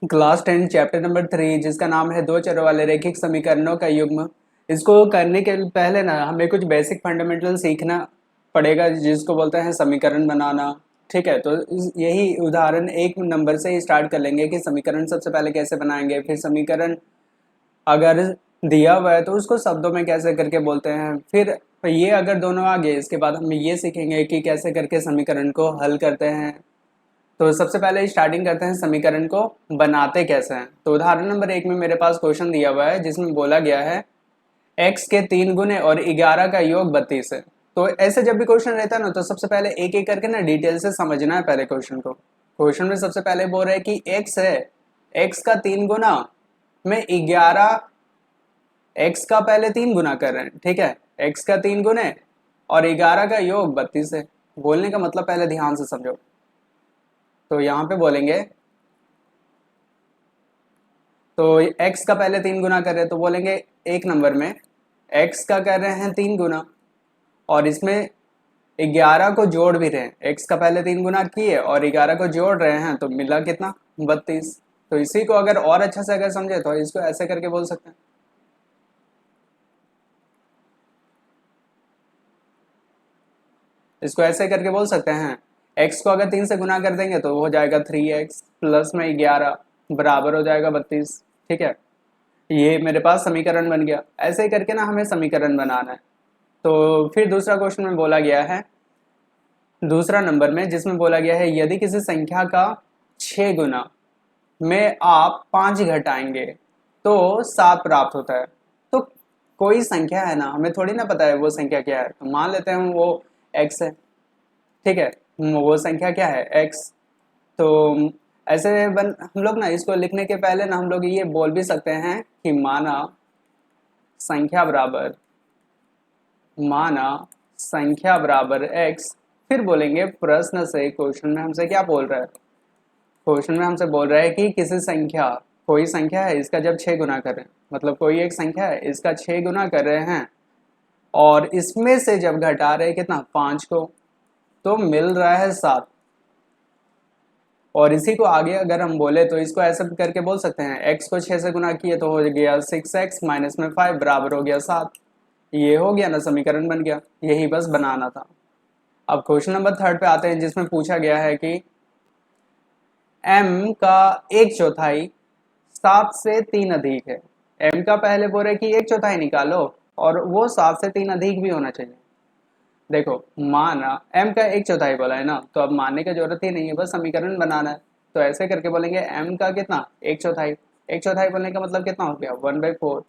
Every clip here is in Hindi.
क्लास 10 चैप्टर नंबर 3 जिसका नाम है दो चरों वाले रैखिक समीकरणों का युग्म। इसको करने के पहले ना हमें कुछ बेसिक फंडामेंटल सीखना पड़ेगा जिसको बोलते हैं समीकरण बनाना। ठीक है, तो यही उदाहरण एक नंबर से ही स्टार्ट कर लेंगे कि समीकरण सबसे पहले कैसे बनाएंगे, फिर समीकरण अगर दिया हुआ है तो उसको शब्दों में कैसे करके बोलते हैं, फिर ये अगर दोनों आ गए इसके बाद हम ये सीखेंगे कि कैसे करके समीकरण को हल करते हैं। तो सबसे पहले स्टार्टिंग करते हैं समीकरण को बनाते कैसे हैं। तो उदाहरण नंबर 1 में मेरे पास क्वेश्चन दिया हुआ है जिसमें बोला गया है x के 3 गुने और 11 का योग 32 है। तो ऐसे जब भी क्वेश्चन रहता है ना तो सबसे पहले एक एक करके ना डिटेल से समझना है पहले क्वेश्चन को। क्वेश्चन में सबसे पहले बोल रहे हैं कि x है, x का 3 गुना में 11, x का पहले 3 गुना कर रहे हैं। ठीक है, x का 3 गुने और 11 का योग 32 है। बोलने का मतलब पहले ध्यान से समझो। तो यहाँ पे बोलेंगे, तो x का पहले 3 गुना कर रहे हैं तो बोलेंगे एक नंबर में x का कर रहे हैं 3 गुना और इसमें 11 को जोड़ भी रहे हैं। x का पहले 3 गुना किए और 11 को जोड़ रहे हैं तो मिला कितना, 32। तो इसी को अगर और अच्छा से अगर समझे तो इसको ऐसे करके बोल सकते हैं, इसको ऐसे करके बोल सकते हैं x को अगर 3 से गुना कर देंगे तो हो जाएगा 3x प्लस में 11 बराबर हो जाएगा 32। ठीक है, ये मेरे पास समीकरण बन गया। ऐसे ही करके ना हमें समीकरण बनाना है। तो फिर दूसरा क्वेश्चन में बोला गया है, दूसरा नंबर में जिसमें बोला गया है यदि किसी संख्या का 6 गुना में आप 5 घटाएंगे तो 7 प्राप्त होता है। तो कोई संख्या है ना, हमें थोड़ी ना पता है वो संख्या क्या है, तो मान लेते हैं हम वो x है। ठीक है, वो संख्या क्या है, x। तो ऐसे हम लोग ना इसको लिखने के पहले ना हम लोग ये बोल भी सकते हैं कि संख्या बराबर माना संख्या बराबर x। फिर बोलेंगे प्रश्न से, क्वेश्चन में हमसे क्या बोल रहा है, क्वेश्चन में हमसे बोल रहा है कि किसी संख्या, कोई संख्या है इसका जब 6 गुना कर रहे हैं, मतलब कोई एक संख्या है इसका 6 गुना कर रहे हैं और इसमें से जब घटा रहे हैं कितना, 5 को, तो मिल रहा है 7। और इसी को आगे अगर हम बोले तो इसको ऐसे करके बोल सकते हैं x को 6 से गुना किए तो हो गया 6x माइनस में 5 बराबर हो गया 7। ये हो गया ना, समीकरण बन गया। यही बस बनाना था। अब क्वेश्चन नंबर 3 पे आते हैं जिसमें पूछा गया है कि m का 1/4 7 से 3 अधिक है। m का पहले बोले कि 1/4 निकालो और वो 7 से 3 अधिक भी होना चाहिए। देखो माना m का 1/4 बोला है ना, तो अब मानने की जरूरत ही नहीं है, बस समीकरण बनाना है। तो ऐसे करके बोलेंगे m का कितना, 1/4। 1/4 बोलने का मतलब कितना हो गया, 1/4।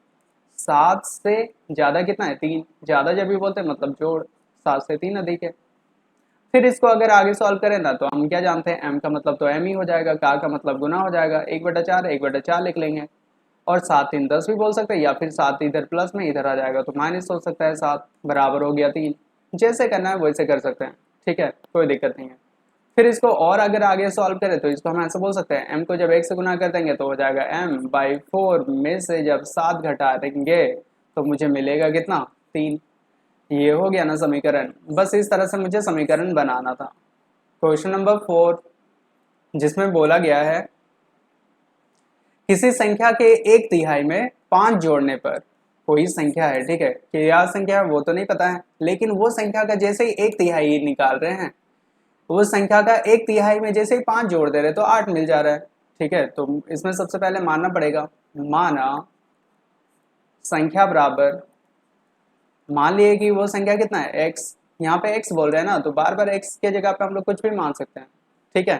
7 से ज्यादा कितना है, 3। ज्यादा जब भी बोलते हैं मतलब जोड़, 7 से 3 अधिक है। फिर इसको अगर आगे सॉल्व करें ना तो हम क्या जानते हैं, m का मतलब तो m ही हो जाएगा, का मतलब गुना हो जाएगा, 1/4 1/4 लिख लेंगे। और 7 3 10 भी बोल सकते हैं, या फिर 7 इधर प्लस में इधर आ जाएगा तो माइनस हो सकता है, 7 बराबर हो गया 3। जैसे करना है वैसे कर सकते हैं। ठीक है, कोई दिक्कत नहीं है। फिर इसको और अगर आगे सॉल्व करें तो इसको हम ऐसे बोल सकते हैं, m को जब 1 से गुना कर देंगे तो हो जाएगा m/4 में से जब 7 घटा देंगे तो मुझे मिलेगा कितना, 3। ये हो गया ना समीकरण। बस इस तरह से मुझे समीकरण बनाना था। क्वेश्चन नंबर 4 जिसमें बोला गया है किसी संख्या के 1/3 में 5 जोड़ने पर, कोई संख्या है, ठीक है, क्या संख्या है वो तो नहीं पता है, लेकिन वो संख्या का जैसे ही 1/3 निकाल रहे हैं, वो संख्या का 1/3 में जैसे ही 5 जोड़ दे रहे तो 8 मिल जा रहा है। ठीक है, तो इसमें सबसे पहले मानना पड़ेगा, माना संख्या बराबर, मान लिए कि वो संख्या कितना है, x। यहाँ पे x बोल रहे हैं ना तो बार बार x के जगह पे हम लोग कुछ भी मान सकते हैं। ठीक है,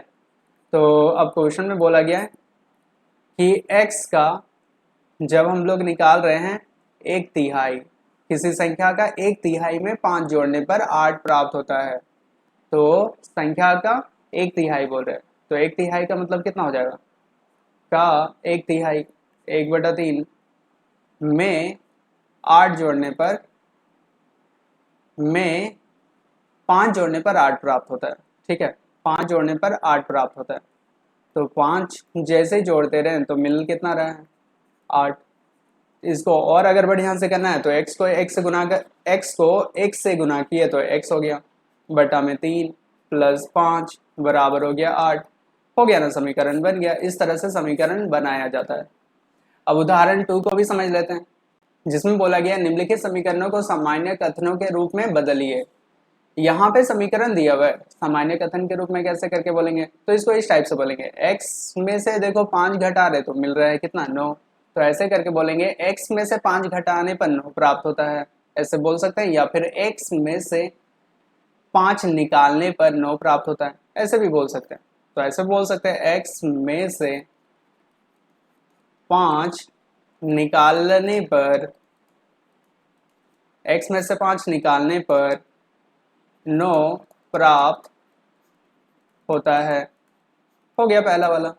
तो अब क्वेश्चन में बोला गया है कि x का जब हम लोग निकाल रहे हैं 1/3, किसी संख्या का 1/3 में 5 जोड़ने पर 8 प्राप्त होता है। तो संख्या का 1/3 बोल रहे हैं, तो 1/3 का मतलब कितना हो जाएगा, का 1/3 1/3 में 8 जोड़ने पर, में 5 जोड़ने पर 8 प्राप्त होता है। ठीक है, 5 जोड़ने पर 8 प्राप्त होता है। तो 5 जैसे ही जोड़ते रहे तो मिल कितना रहा है, 8। इसको और अगर बढ़िया से करना है तो x को x से गुना कर, x को x से गुना किए तो x हो गया बटा में 3 प्लस 5 बराबर हो गया 8। हो गया ना, समीकरण बन गया। इस तरह से समीकरण बनाया जाता है। अब उदाहरण 2 को भी समझ लेते हैं, जिसमें बोला गया निम्नलिखित समीकरणों को सामान्य कथनों के रूप में बदलिए। यहाँ पे समीकरण दिया हुआ है, सामान्य कथन के रूप में कैसे करके बोलेंगे, तो इसको इस टाइप से बोलेंगे, x में से देखो 5 घटा रहे तो मिल रहा है कितना 9, तो ऐसे करके बोलेंगे x में से 5 घटाने पर 9 प्राप्त होता है, ऐसे बोल सकते हैं। या फिर x में से 5 निकालने पर 9 प्राप्त होता है, ऐसे भी बोल सकते हैं। तो ऐसे बोल सकते हैं x में से 5 निकालने पर, x में से 5 निकालने पर 9 प्राप्त होता है। हो गया पहला वाला,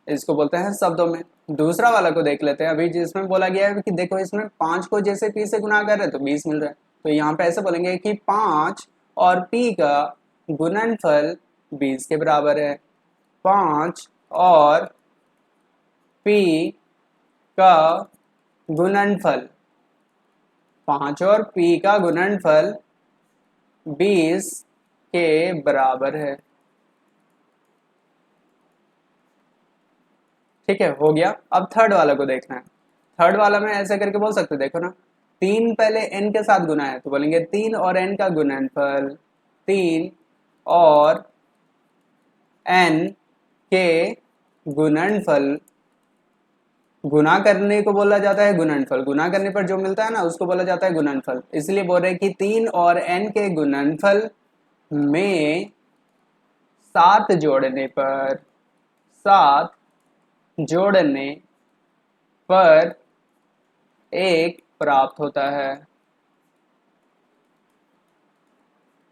इसको बोलते हैं शब्दों में। दूसरा वाला को देख लेते हैं अभी, जिसमें बोला गया है कि देखो इसमें 5 को जैसे p से गुना कर रहे हैं तो 20 मिल रहा है, तो यहाँ पे ऐसे बोलेंगे कि 5 और p का गुणनफल 20 के बराबर है। 5 और p का गुणनफल, 5 और p का गुणनफल 20 के बराबर है। ठीक है, हो गया। अब थर्ड वाला को देखना है। थर्ड वाला में ऐसे करके बोल सकते, देखो ना, 3 पहले n के साथ गुना है तो बोलेंगे 3 और n का गुणनफल, 3 और n के गुणनफल, गुना करने को बोला जाता है गुणनफल, गुना करने पर जो मिलता है ना उसको बोला जाता है गुणनफल। इसलिए बोल रहे हैं कि 3 और n के गुणनफल में 7 जोड़ने पर, 7 जोड़ने पर 1 प्राप्त होता है,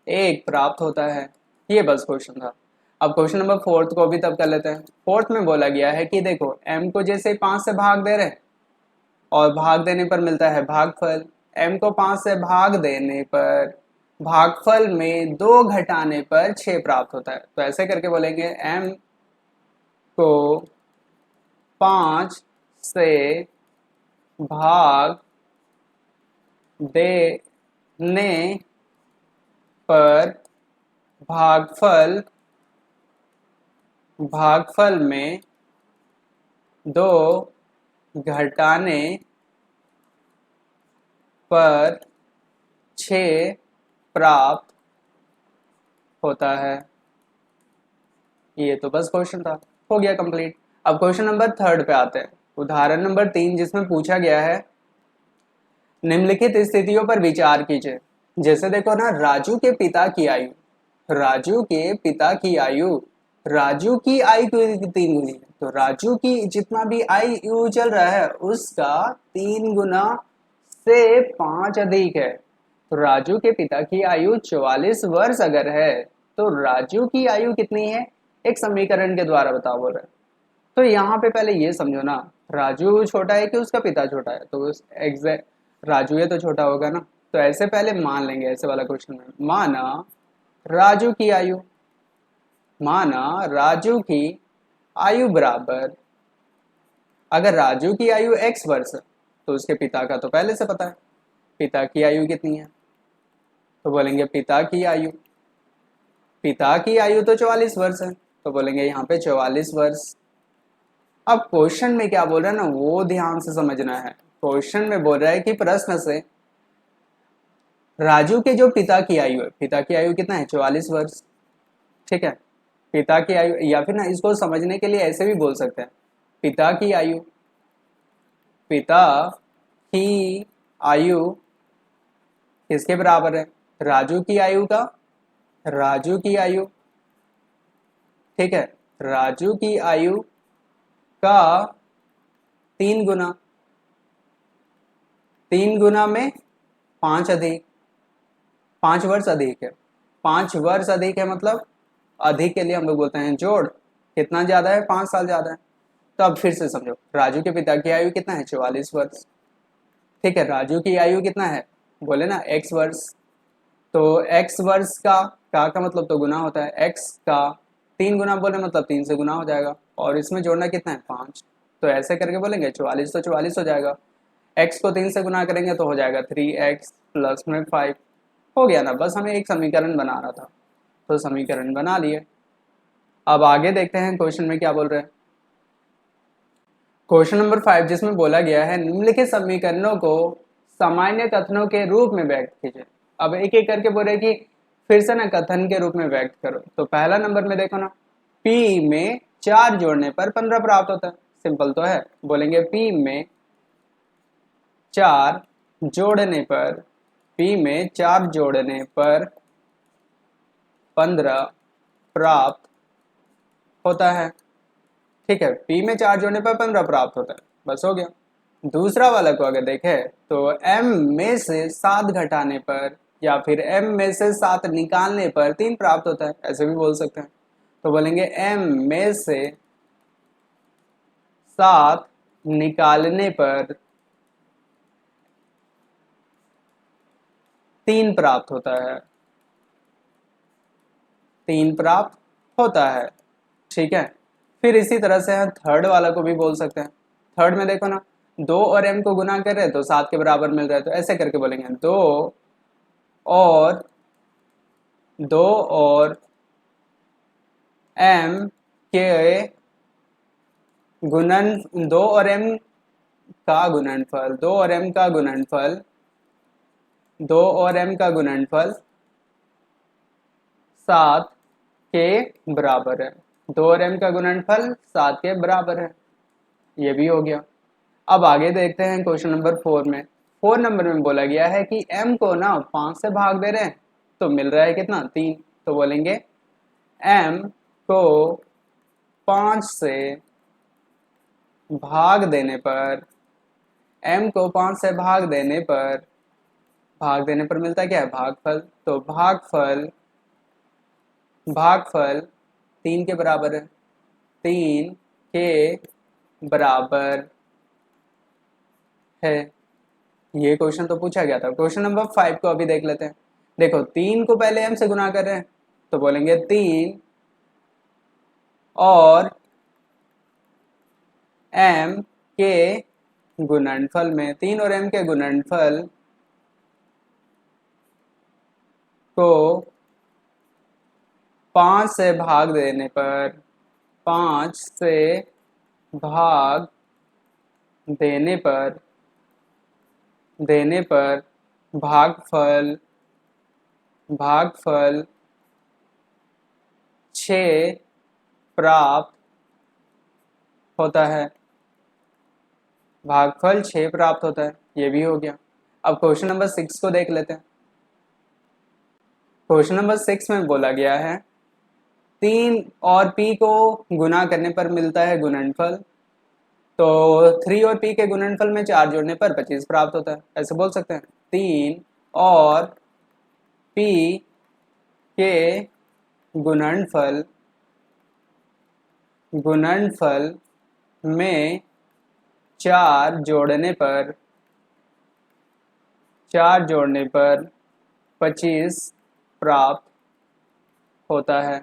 1 प्राप्त होता है। ये बस क्वेश्चन था। अब क्वेश्चन नंबर 4 को भी तब कर लेते हैं। 4 में बोला गया है कि देखो m को जैसे 5 से भाग दे रहे हैं और भाग देने पर मिलता है भागफल, m को 5 से भाग देने पर भागफल में 2 घटाने पर 6 प्राप्त होता है। तो ऐसे करके बोलेंगे m को 5 से भाग देने पर भागफल में 2 घटाने पर 6 प्राप्त होता है। ये तो बस क्वेश्चन था, हो गया कंप्लीट। अब क्वेश्चन नंबर 3 पे आते हैं। उदाहरण नंबर 3, जिसमें पूछा गया है निम्नलिखित स्थितियों पर विचार कीजिए। जैसे देखो ना, राजू के पिता की आयु, राजू के पिता की आयु, राजू की आयु की 3 गुनी है, तो राजू की जितना भी आयु चल रहा है उसका 3 गुना से 5 अधिक है। तो राजू के पिता की आयु 44 वर्ष अगर है तो राजू की आयु कितनी है, एक समीकरण के द्वारा बताओ बोल रहे हैं। तो यहाँ पे पहले ये समझो ना, राजू छोटा है कि उसका पिता छोटा है, तो उस एग्जैक्ट राजू ये तो छोटा होगा ना। तो ऐसे पहले मान लेंगे, ऐसे वाला क्वेश्चन में माना राजू की आयु, माना राजू की आयु बराबर, अगर राजू की आयु x वर्ष है तो उसके पिता का तो पहले से पता है, पिता की आयु कितनी है, तो बोलेंगे पिता की आयु, पिता की आयु तो 44 वर्ष है, तो बोलेंगे यहाँ पे 44 वर्ष। अब क्वेश्चन में क्या बोल रहा है ना वो ध्यान से समझना है। क्वेश्चन में बोल रहा है कि प्रश्न से राजू के जो पिता की आयु है, पिता की आयु कितना है 44 वर्ष। ठीक है, पिता की आयु, या फिर ना इसको समझने के लिए ऐसे भी बोल सकते हैं, पिता की आयु, पिता की आयु किसके बराबर है, राजू की आयु का, राजू की आयु, ठीक है, राजू की आयु का 3 गुना, 3 गुना में 5 अधिक, 5 वर्ष अधिक है, 5 वर्ष अधिक है, मतलब अधिक के लिए हम लोग बोलते हैं जोड़, कितना ज्यादा है 5 साल ज्यादा है। तो अब फिर से समझो, राजू के पिता की आयु कितना है 44 वर्ष। ठीक है, राजू की आयु कितना है, बोले ना x वर्ष, तो x वर्ष का मतलब तो गुना होता है, x का 3 गुना बोले मतलब 3 से गुना हो जाएगा, और इसमें जोड़ना कितना है 5, तो ऐसे करके बोलेंगे 44 तो 44 हो जाएगा, x को 3 से गुना करेंगे तो हो जाएगा 3x प्लस में 5। हो गया ना, बस हमें एक समीकरण बनाना था, तो समीकरण बना लिए। अब आगे देखते हैं क्वेश्चन में क्या बोल रहे हैं। क्वेश्चन नंबर 5 जिसमें बोला गया है निम्नलिखित समीकरणों को सामान्य कथनों के रूप में व्यक्त कीजिए। अब एक एक करके बोल रहे कि फिर से ना कथन के रूप में व्यक्त करो। तो पहला नंबर में देखो ना, P में 4 जोड़ने पर 15 प्राप्त होता है। सिंपल तो है, बोलेंगे P में 4 जोड़ने पर, P में 4 जोड़ने पर 15 प्राप्त होता है। ठीक है, P में 4 जोड़ने पर 15 प्राप्त होता है, बस हो गया। दूसरा वाला को अगर देखें तो M में से 7 घटाने पर या फिर M में से 7 निकालने पर 3 प्राप्त होता है, ऐसे भी बोल सकते हैं। तो बोलेंगे M में से 7 निकालने पर 3 प्राप्त होता है, 3 प्राप्त होता है। ठीक है, फिर इसी तरह से हम थर्ड वाला को भी बोल सकते हैं। थर्ड में देखो ना, 2 और M को गुना कर रहे हैं तो 7 के बराबर मिल रहा है, तो ऐसे करके बोलेंगे और 2 और M के गुणन 2 और M का गुणनफल 2 और M का गुणनफल 2 और M का गुणनफल 7 के बराबर है। 2 और M का गुणनफल 7 के बराबर है, ये भी हो गया। अब आगे देखते हैं क्वेश्चन नंबर 4 में। 4 नंबर में बोला गया है कि M को ना 5 से भाग दे रहे हैं तो मिल रहा है कितना, 3। तो बोलेंगे M को 5 से भाग देने पर, M को 5 से भाग देने पर मिलता है क्या है, भागफल। तो भागफल 3 के बराबर है, 3 के बराबर है। ये क्वेश्चन तो पूछा गया था। क्वेश्चन नंबर 5 को अभी देख लेते हैं। देखो 3 को पहले M से गुना कर रहे हैं तो बोलेंगे 3 और M के गुणनफल में, 3 और M के गुणनफल को 5 से भाग देने पर, 5 से भाग देने पर भागफल 6 प्राप्त होता है, भागफल 6 प्राप्त होता है, ये भी हो गया। अब क्वेश्चन नंबर 6 को देख लेते हैं। क्वेश्चन नंबर 6 में बोला गया है 3 और P को गुना करने पर मिलता है गुणनफल। तो 3 और P के गुणनफल में 4 जोड़ने पर 25 प्राप्त होता है, ऐसे बोल सकते हैं। 3 और P के गुणनफल में 4 जोड़ने पर 25 प्राप्त होता है।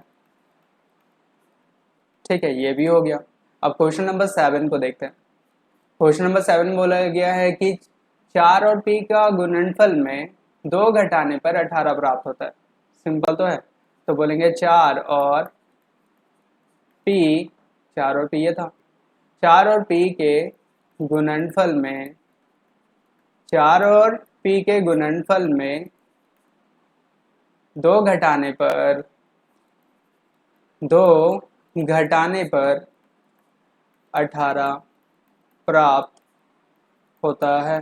ठीक है, ये भी हो गया। अब क्वेश्चन नंबर 7 को देखते हैं। क्वेश्चन नंबर 7 में बोला गया है कि 4 और P का गुणनफल में 2 घटाने पर 18 प्राप्त होता है। सिंपल तो है, तो बोलेंगे 4 और P, 4 और P ये था, 4 और P के गुणनफल में 4 और P के गुणनफल में 2 घटाने पर 18 प्राप्त होता है।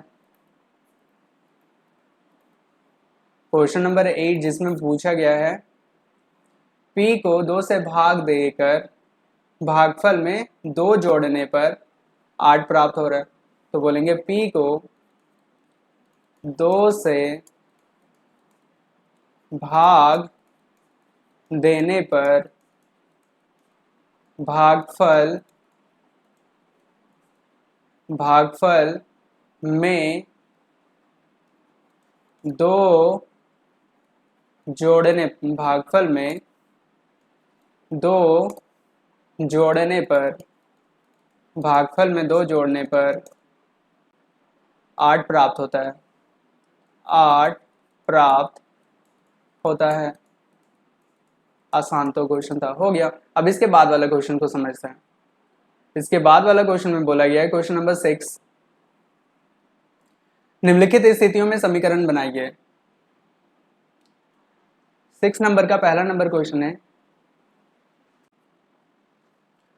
क्वेश्चन नंबर 8 जिसमें पूछा गया है P को 2 से भाग देकर भागफल में 2 जोड़ने पर 8 प्राप्त हो रहा है। तो बोलेंगे P को 2 से भाग देने पर भागफल में 2 जोड़ने भागफल में 2 जोड़ने पर भागफल में 2 जोड़ने पर 8 प्राप्त होता है, 8 प्राप्त होता है। आसान तो क्वेश्चन था, हो गया। अब इसके बाद वाला क्वेश्चन को समझते हैं। इसके बाद वाला क्वेश्चन में बोला गया है, क्वेश्चन नंबर 6, निम्नलिखित स्थितियों में समीकरण बनाइए। 6 नंबर का पहला नंबर क्वेश्चन है,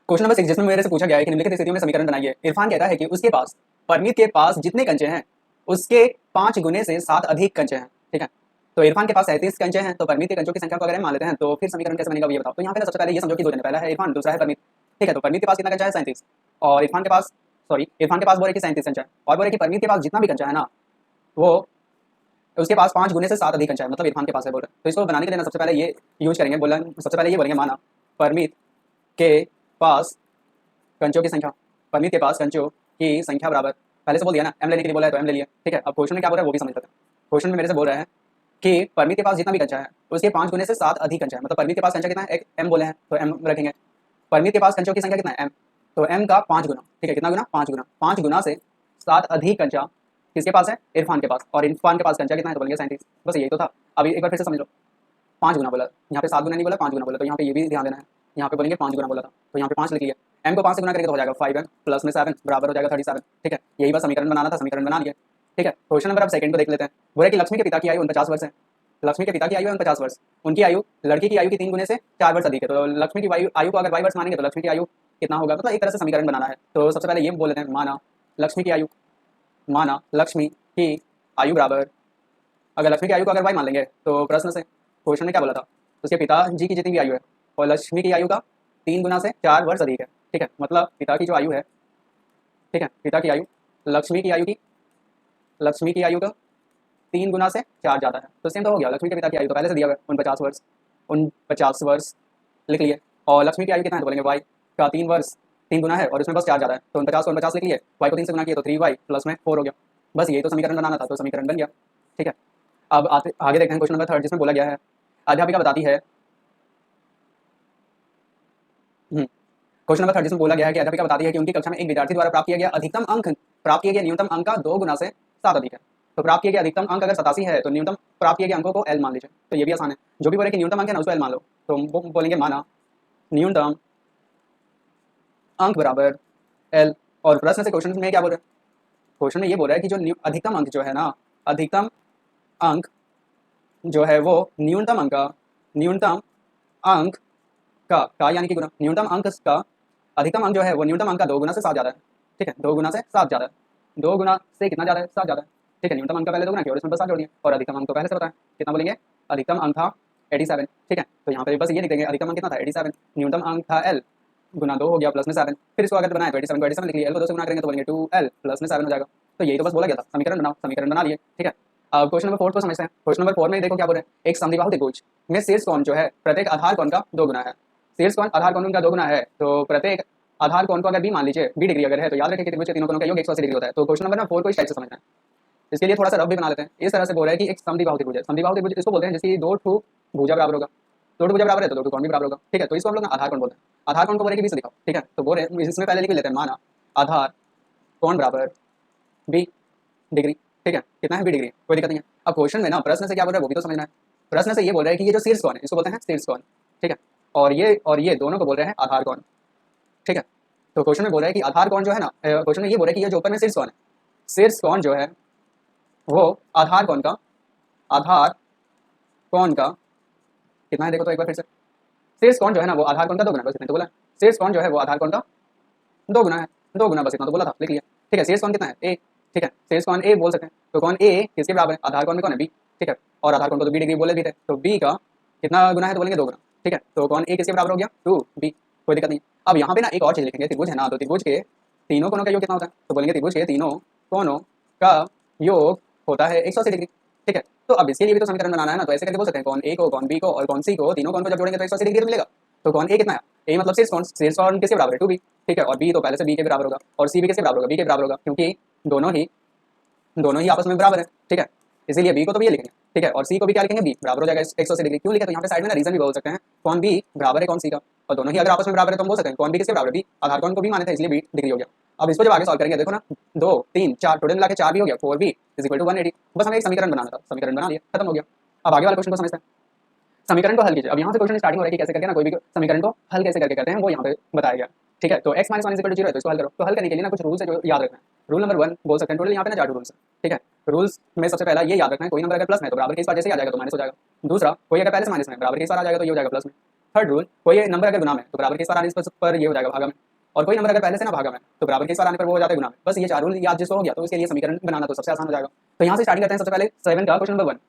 क्वेश्चन नंबर 6, जिसमें मेरे से पूछा गया है कि निम्नलिखित स्थितियों में समीकरण बनाइए। इरफान कहता है कि उसके पास, परमीत के पास जितने कंचे हैं उसके 5 गुने से 7 अधिक कंचे हैं। ठीक है, तो इरफान के पास 37 कंचे हैं, तो परमीत के कंचों की संख्या को अगर हम मान लेते हैं तो फिर समीकरण कैसे बनेगा ये बताओ। तो यहाँ पे सबसे पहले ये समझो कि दो जने, पहला है इरफान, दूसरा है परमीत। ठीक है, तो परमीत के पास कितना कंचा है? 37। और इरफान के पास, सॉरी, इरफान के पास बोले कि 37 कंचा है, और बोले कि परमीत के पास जितना भी कंचा है ना, वो उसके पास 5 गुने से 7 अधिक कंचा है, मतलब इरफान के पास है बोल रहे हैं। तो इसको बनाने के लिए ना सबसे पहले ये यूज करेंगे, बोला सबसे पहले ये बोलेंगे, माना परमीत के पास कंचों की संख्या, परमीत के पास कंचों की संख्या बराबर, पहले से बोल दिया ना, एम लेने के लिए बोला है तो एम ले लिया। ठीक है, अब क्वेश्चन में क्या बोल रहा है वो भी समझ लेते हैं। क्वेश्चन में मेरे से बोल रहा है कि परमीत के पास जितना भी कंचा है उसके 5 गुने से 7 अधिक कंचा है, मतलब परमीत के पास कंचा कितना है? एक एम बोले हैं तो एम रखेंगे। परमीत के पास कंचों की संख्या कितना है? एम, तो एम का 5 गुना। ठीक है, कितना गुना? 5 गुना। 5 गुना से 7 अधिक कंचा किसके पास है? इरफान के पास। और इरफान के पास कंचा कितना है? तो बोलेंगे 37। बस यही तो था। अभी एक बार फिर से समझ लो, 5 गुना बोला, यहाँ पे 7 गुना नहीं बोला, 5 गुना बोला, तो यहाँ पे ये भी ध्यान देना है, यहाँ पे बोलेंगे 5 गुना बोला था, तो यहाँ पे 5 लिखिए। एम को 5 से गुना करेंगे तो हो जाएगा 5m प्लस में 7 बराबर हो जाएगा 37। ठीक है, यही बस समीकरण बनाना था, समीकरण बना लिए। ठीक है, क्वेश्चन नंबर अब सेकंड को देख लेते हैं। बोले कि लक्ष्मी के पिता की आयु 49 वर्ष है। लक्ष्मी के पिता की आयु 49 वर्ष, उनकी आयु लड़की की आयु की 3 गुने से 4 वर्ष अधिक है। तो लक्ष्मी की आयु को अगर 22 वर्ष मानेंगे तो लक्ष्मी की आयु कितना होगा, मतलब एक तरह से समीकरण बनाना है। तो सबसे पहले ये बोल लेते हैं, माना लक्ष्मी की आयु, माना लक्ष्मी की आयु बराबर, अगर लक्ष्मी की आयु को अगर y मान लेंगे तो प्रश्न से, क्वेश्चन में क्या बोला था, उसके पिताजी की जितनी भी आयु है और लक्ष्मी की आयु का 3 गुना से 4 वर्ष अधिक है। ठीक है, मतलब पिता की जो आयु है, ठीक है, पिता की आयु लक्ष्मी की आयु की, लक्ष्मी की आयु का 3 गुना से 4 ज़्यादा है, तो सेम तो हो गया। लक्ष्मी के पिता की आयु तो पहले से दिया हुआ है 49 वर्ष, 49 वर्ष लिख लिए। और लक्ष्मी की आयु कितना है? तो बोलेंगे y का 3 वर्ष 3 गुना है और उसमें बस 4 ज़्यादा है, तो 49 को 49 लिख लिए, y को 3 से गुना किया तो 3y प्लस में 4 हो गया। बस यही तो समीकरण बनाना था, तो समीकरण बन गया। ठीक है, अब आगे देखते हैं क्वेश्चन नंबर 3, जिसमें बोला गया है, अध्यापिका बताती है, क्वेश्चन नंबर 3 जिसमें बोला गया है कि अध्यापिका बताती है कि उनकी कक्षा में एक विद्यार्थी द्वारा प्राप्त किया गया अधिकतम अंक, प्राप्त किए गए न्यूनतम अंक का 2 गुना से 7 अधिक है। तो प्राप्त किए गए अधिकतम अंक अगर 87 है तो न्यूनतम प्राप्त किए गए अंकों को एल मान लीजिए। तो ये भी आसान है, जो भी बोले कि न्यूनतम अंक है ना उसको एल मान लो, तो वो बोलेंगे माना न्यूनतम अंक बराबर एल। और प्रश्न से क्वेश्चन में क्या बोल रहे हैं? क्वेश्चन में ये बोल रहा है कि जो अधिकतम अंक जो है ना, अधिकतम अंक जो है वो न्यूनतम अंक का, न्यूनतम अंक का यानी कि गुना, न्यूनतम अंक का अधिकतम अंक जो है वो न्यूनतम अंक का 2 गुना से 7 ज़्यादा है। ठीक है, 2 गुना से 7 ज़्यादा है, 2 गुना से कितना ज़्यादा है? 7 ज़्यादा है। ठीक है, न्यूनतम अंक का पहले 2 गुना किया और इसमें बस 7 जोड़ दिया, और अधिकतम अंक तो पहले से बताया, कितना बोलेंगे? अधिकतम अंक था 87। ठीक है, तो यहाँ पे बस ये लिख देंगे, अधिकतम अंक कितना था? 87, न्यूनतम अंक था एल, गुना 2 हो गया प्लस में 7, फिर इसको अगर बनाए तो 87 को 87 लिख लिया, एल को 2 से गुना करेंगे तो बोलेंगे 2l प्लस में 7 हो जाएगा। तो यही तो बस बोला गया था, समीकरण बनाओ, समीकरण बना लिए। ठीक है, अब क्वेश्चन नंबर 4 को समझते हैं। क्वेश्चन नंबर 4 में देखो क्या बोल रहे हैं, एक समद्विबाहु त्रिभुज में शीर्ष कोण जो है प्रत्येक आधार कोण का 2 गुना है। शीर्ष कोण आधार कोण का 2 गुना है, तो प्रत्येक आधार कोण को अगर बी मान लीजिए, बी डिग्री अगर है, तो याद रखें कि त्रिभुज के तीनों कोणों का योग 180 डिग्री होता है। तो क्वेश्चन नंबर 4 को इस टाइप से समझना है, इसके लिए थोड़ा सा रफ भी बना लेते हैं। इस तरह से बोल रहा है कि एक समद्विबाहु त्रिभुज है, समद्विबाहु त्रिभुज इसको बोलते हैं जिसकी 2 ठू भुजा बराबर होगा, 2 ठू भुजा बराबर है तो 2 ठू कोण भी बराबर होगा। ठीक है, तो इसको हम लोग आधार कोण बोलते हैं। आधार कोण को बोले कि बी से दिखाओ। ठीक है, तो बोल रहे हैं इसमें पहले लिख लेते हैं, माना आधार कोण बराबर बी डिग्री। ठीक है, कितना है? बी डिग्री, कोई दिक्कत नहीं है। अब क्वेश्चन में ना प्रश्न से क्या बोल रहा है वो भी तो समझना है। प्रश्न से ये बोल रहा है कि ये जो शीर्ष कोण है इसको बोलते हैं शीर्ष कोण। ठीक है, और ये दोनों को बोल रहे हैं आधार कोण। ठीक है, तो क्वेश्चन में बोल रहा है कि आधार कोण जो है ना, क्वेश्चन में ये बोल रहा है कि ये जो ऊपर में शीर्ष कोण है, शीर्ष कोण जो है वो आधार कोण का, आधार कोण का कितना है? देखो तो एक बार फिर से, शीर्ष कोण जो है ना वो आधार कोण का 2 गुना, बस इतना तो बोला। शीर्ष कोण जो है वो आधार कोण का 2 गुना है, 2 गुना, बस इतना तो बोला था, लिख लिया। ठीक है, शीर्ष कोण कितना है? ए। ठीक है, शीर्ष कोण ए बोल सकते हैं, तो कोण ए किसके बराबर है? आधार कोण में कौन है? बी। ठीक है, और आधार कोण को तो बी डिग्री बोले भी थे, तो बी का कितना गुना है? तो बोलेंगे 2 गुना। ठीक है, तो कोण ए किसके बराबर हो गया? 2b, कोई दिक्कत नहीं। अब यहाँ पे ना एक और चीज लिखेंगे, त्रिभुज है ना, तो त्रिभुज के तीनों कोणों का योग कितना होता है? तो बोलेंगे त्रिभुज के तीनों कोणों का योग होता है 180 डिग्री। ठीक है, तो अब इसके लिए भी तो समीकरण बनाना है ना, तो ऐसे करके बोल सकते हैं, कोण ए को, कोण बी को और कोण सी को, तीनों कोण को जब जोड़ेंगे तो 180 डिग्री मिलेगा। तो कोण ए कितना है? ए मतलब शीर्ष कोण, शीर्ष कोण किसके बराबर है? 2b। ठीक है, और बी तो पहले से बी के बराबर होगा, और सी भी किसके बराबर होगा? बी के बराबर होगा, क्योंकि दोनों ही आपस में बराबर है। ठीक है, इसीलिए बी को तो भी ये लिखेंगे। ठीक है, और सी को भी क्या लिखेंगे? बी बराबर हो जाएगा 180 डिग्री। क्यों लिखा? तो यहाँ पे साइड में ना रीजन भी बोल सकते हैं, कौन बी बराबर है कौन सी का, और दोनों ही अगर आपस में बराबर है तो हम बोल सकते हैं कौन बी किसके बराबर? बी। आधार कौन को भी माने थे इसलिए बी डिग्री हो गया। अब इसको जब आगे सॉल्व करेंगे, देखो ना 2 3 4 टोटल मिला के 4 भी हो गया, 4b = 180। बस हमें एक समीकरण बनाना था, समीकरण बना लिया, खत्म हो गया। अब आगे वाले क्वेश्चन को समझते हैं। समीकरण को हल कीजिए। अब यहाँ से क्वेश्चन स्टार्टिंग हो रहा है कि कैसे करके ना कोई भी समीकरण को हल कैसे करके करते हैं वो यहाँ पे बताया गया। ठीक है, तो x minus one is equal to zero है, तो इसको हल करो। तो हल करने के लिए ना कुछ रूल्स है जो याद रखना है। रूल नंबर 1 बोल सकते हैं, टोटल यहाँ पे ना 4 रूल्स है। ठीक है, रूल्स में सबसे पहला ये याद रखना है, कोई नंबर अगर प्लस में तो बराबर के इस बार जैसे ही आ जाएगा तो माइनस हो जाएगा। दूसरा, कोई अगर पहले से माइनस में बराबर के इस बार आ जाएगा तो ये हो जाएगा प्लस में। थर्ड रूल, कोई नंबर अगर गुना में तो बराबर के इस बार आने पर ये हो जाएगा भागा में। और कोई नंबर अगर पहले से ना भागा में तो बराबर के इस बार आने पर वो हो जाता है गुना में। बस ये 4 रूल याद जिसको हो गया तो उसके लिए समीकरण बनाना तो सबसे आसान हो जाएगा। तो यहाँ से स्टार्टिंग करते हैं। सबसे पहले 7 का क्वेश्चन नंबर 1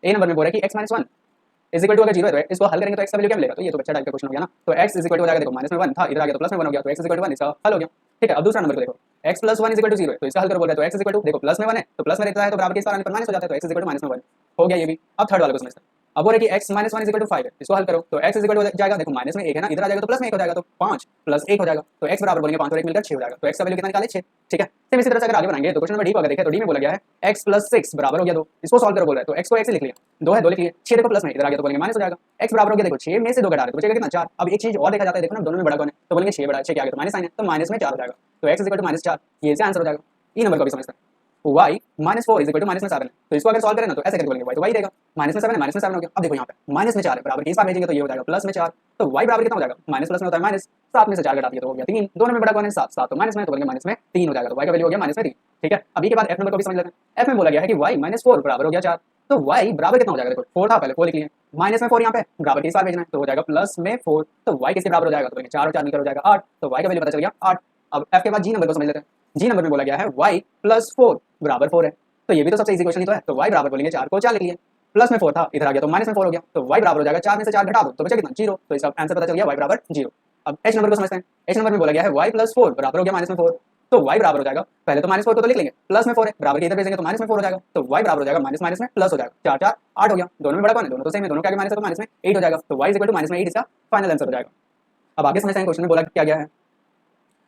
ए नंबर में बोल रहा है कि x minus one is equal to अगर जीरो है तो इसको हल करेंगे तो x का वैल्यू क्या मिलेगा। तो ये तो बच्चा टाइप का क्वेश्चन हो गया ना। तो x इज इक्वल टू हो जाएगा, देखो माइनस में 1 था, इधर आ गया तो प्लस में 1 हो गया, तो x इज इक्वल टू 1 इसका हल हो गया। ठीक है, अब दूसरा नंबर को देखो, x plus 1 is equal to 0 है, तो इसका हल करो बोल रहा है। तो x इज इक्वल टू, देखो प्लस में 1 है तो प्लस में रहता है तो बराबर के इस बार आने पर माइनस हो जाता है, तो x is equal to minus में 1 हो गया ये भी। अब थर्ड वाले को समझते हैं। अब बोल रहे कि x minus 1 is equal to 5 है, इसको हल करो। तो x इज इक्वल टू जाएगा, देखो माइनस में 1 है ना, इधर आ जाएगा तो प्लस में 1 हो जाएगा, तो 5 प्लस 1 हो जाएगा, तो x बराबर बोलेंगे 5 और 1 मिलकर 6 हो जाएगा। तो x का वैल्यू कितना निकाले 6। ठीक है, सेम इसी तरह से अगर आगे बढ़ाएंगे तो क्वेश्चन नंबर डी को अगर देखें तो डी में बोला गया है x प्लस 6 बराबर हो गया 2, इसको सॉल्व करो बोल रहा है। तो x को x लिख लिया, 2 है 2 लिख लिए, 6 देखो प्लस में इधर आ गया तो बोलेंगे माइनस हो जाएगा। x बराबर हो गया, देखो 6 में से 2 घटा रहे तो बचेगा कितना 4। अब एक चीज और देखा जाता है, देखो ना दोनों में बड़ा कौन है, तो बोलेंगे 6 बड़ा है, 6 के आगे तो माइनस साइन है तो माइनस में 4 हो जाएगा। तो x is equal to minus 4, ये इसका आंसर हो जाएगा। ई नंबर को भी समझते हैं, y minus 4 is equal to minus में 7 है, तो इसको अगर सॉल्व करें ना तो ऐसे करके बोलेंगे y तो y रहेगा, माइनस में 7 है, माइनस में 7 हो गया। अब देखो यहाँ पे माइनस में 4 है, बराबर के इस बार भेजेंगे तो ये हो जाएगा प्लस में 4, तो y बराबर कितना हो जाएगा, माइनस प्लस में होता है माइनस, 7 में से 4 घटा दिया तो हो गया 3, दोनों में बड़ा कौन है 7, 7 तो माइनस में, तो बोलेंगे माइनस में 3 हो जाएगा, तो y का वैल्यू हो गया माइनस में 3। ठीक है, अभी के बाद f नंबर को भी समझ लेते हैं। f में बोला गया है कि y माइनस 4 बराबर हो गया 4, तो y बराबर कितना हो जाएगा, देखो 4 था पहले 4 लिख लिए, माइनस में 4 यहाँ पे बराबर के इस बार भेजना है तो हो जाएगा प्लस में 4, तो y किसके बराबर हो जाएगा, तो 4 और 4 मिलकर हो जाएगा 8, तो y का वैल्यू पता चल गया 8। अब f के बाद g नंबर को समझ लेते हैं। जी नंबर में बोला गया है y प्लस 4 बराबर 4 है, तो ये भी तो सबसे इजी क्वेश्चन ही तो है। तो y बराबर बोलेंगे 4 को 4 लिख लिए, प्लस में 4 था इधर आ गया तो माइनस में 4 हो गया, तो y बराबर हो जाएगा 4 में से 4 घटा दो तो बचा कितना 0, तो इसका आंसर पता चल गया y बराबर 0। अब h नंबर को समझते हैं। h नंबर में बोला गया है y प्लस 4 बराबर हो गया माइनस में 4, तो y बराबर हो जाएगा, पहले तो माइनस 4 को तो लिख लेंगे, प्लस में 4 है बराबर के इधर भेजेंगे तो माइनस में 4 हो जाएगा, तो y बराबर हो जाएगा माइनस माइनस में प्लस हो जाएगा, 4 4 8 हो गया, दोनों में बड़ा कौन है, दोनों तो सेम है, दोनों के आगे माइनस है तो माइनस में 8 हो जाएगा, तो y is equal to minus में 8 इसका फाइनल आंसर हो जाएगा। अब आगे समझते हैं क्वेश्चन में बोला क्या गया है।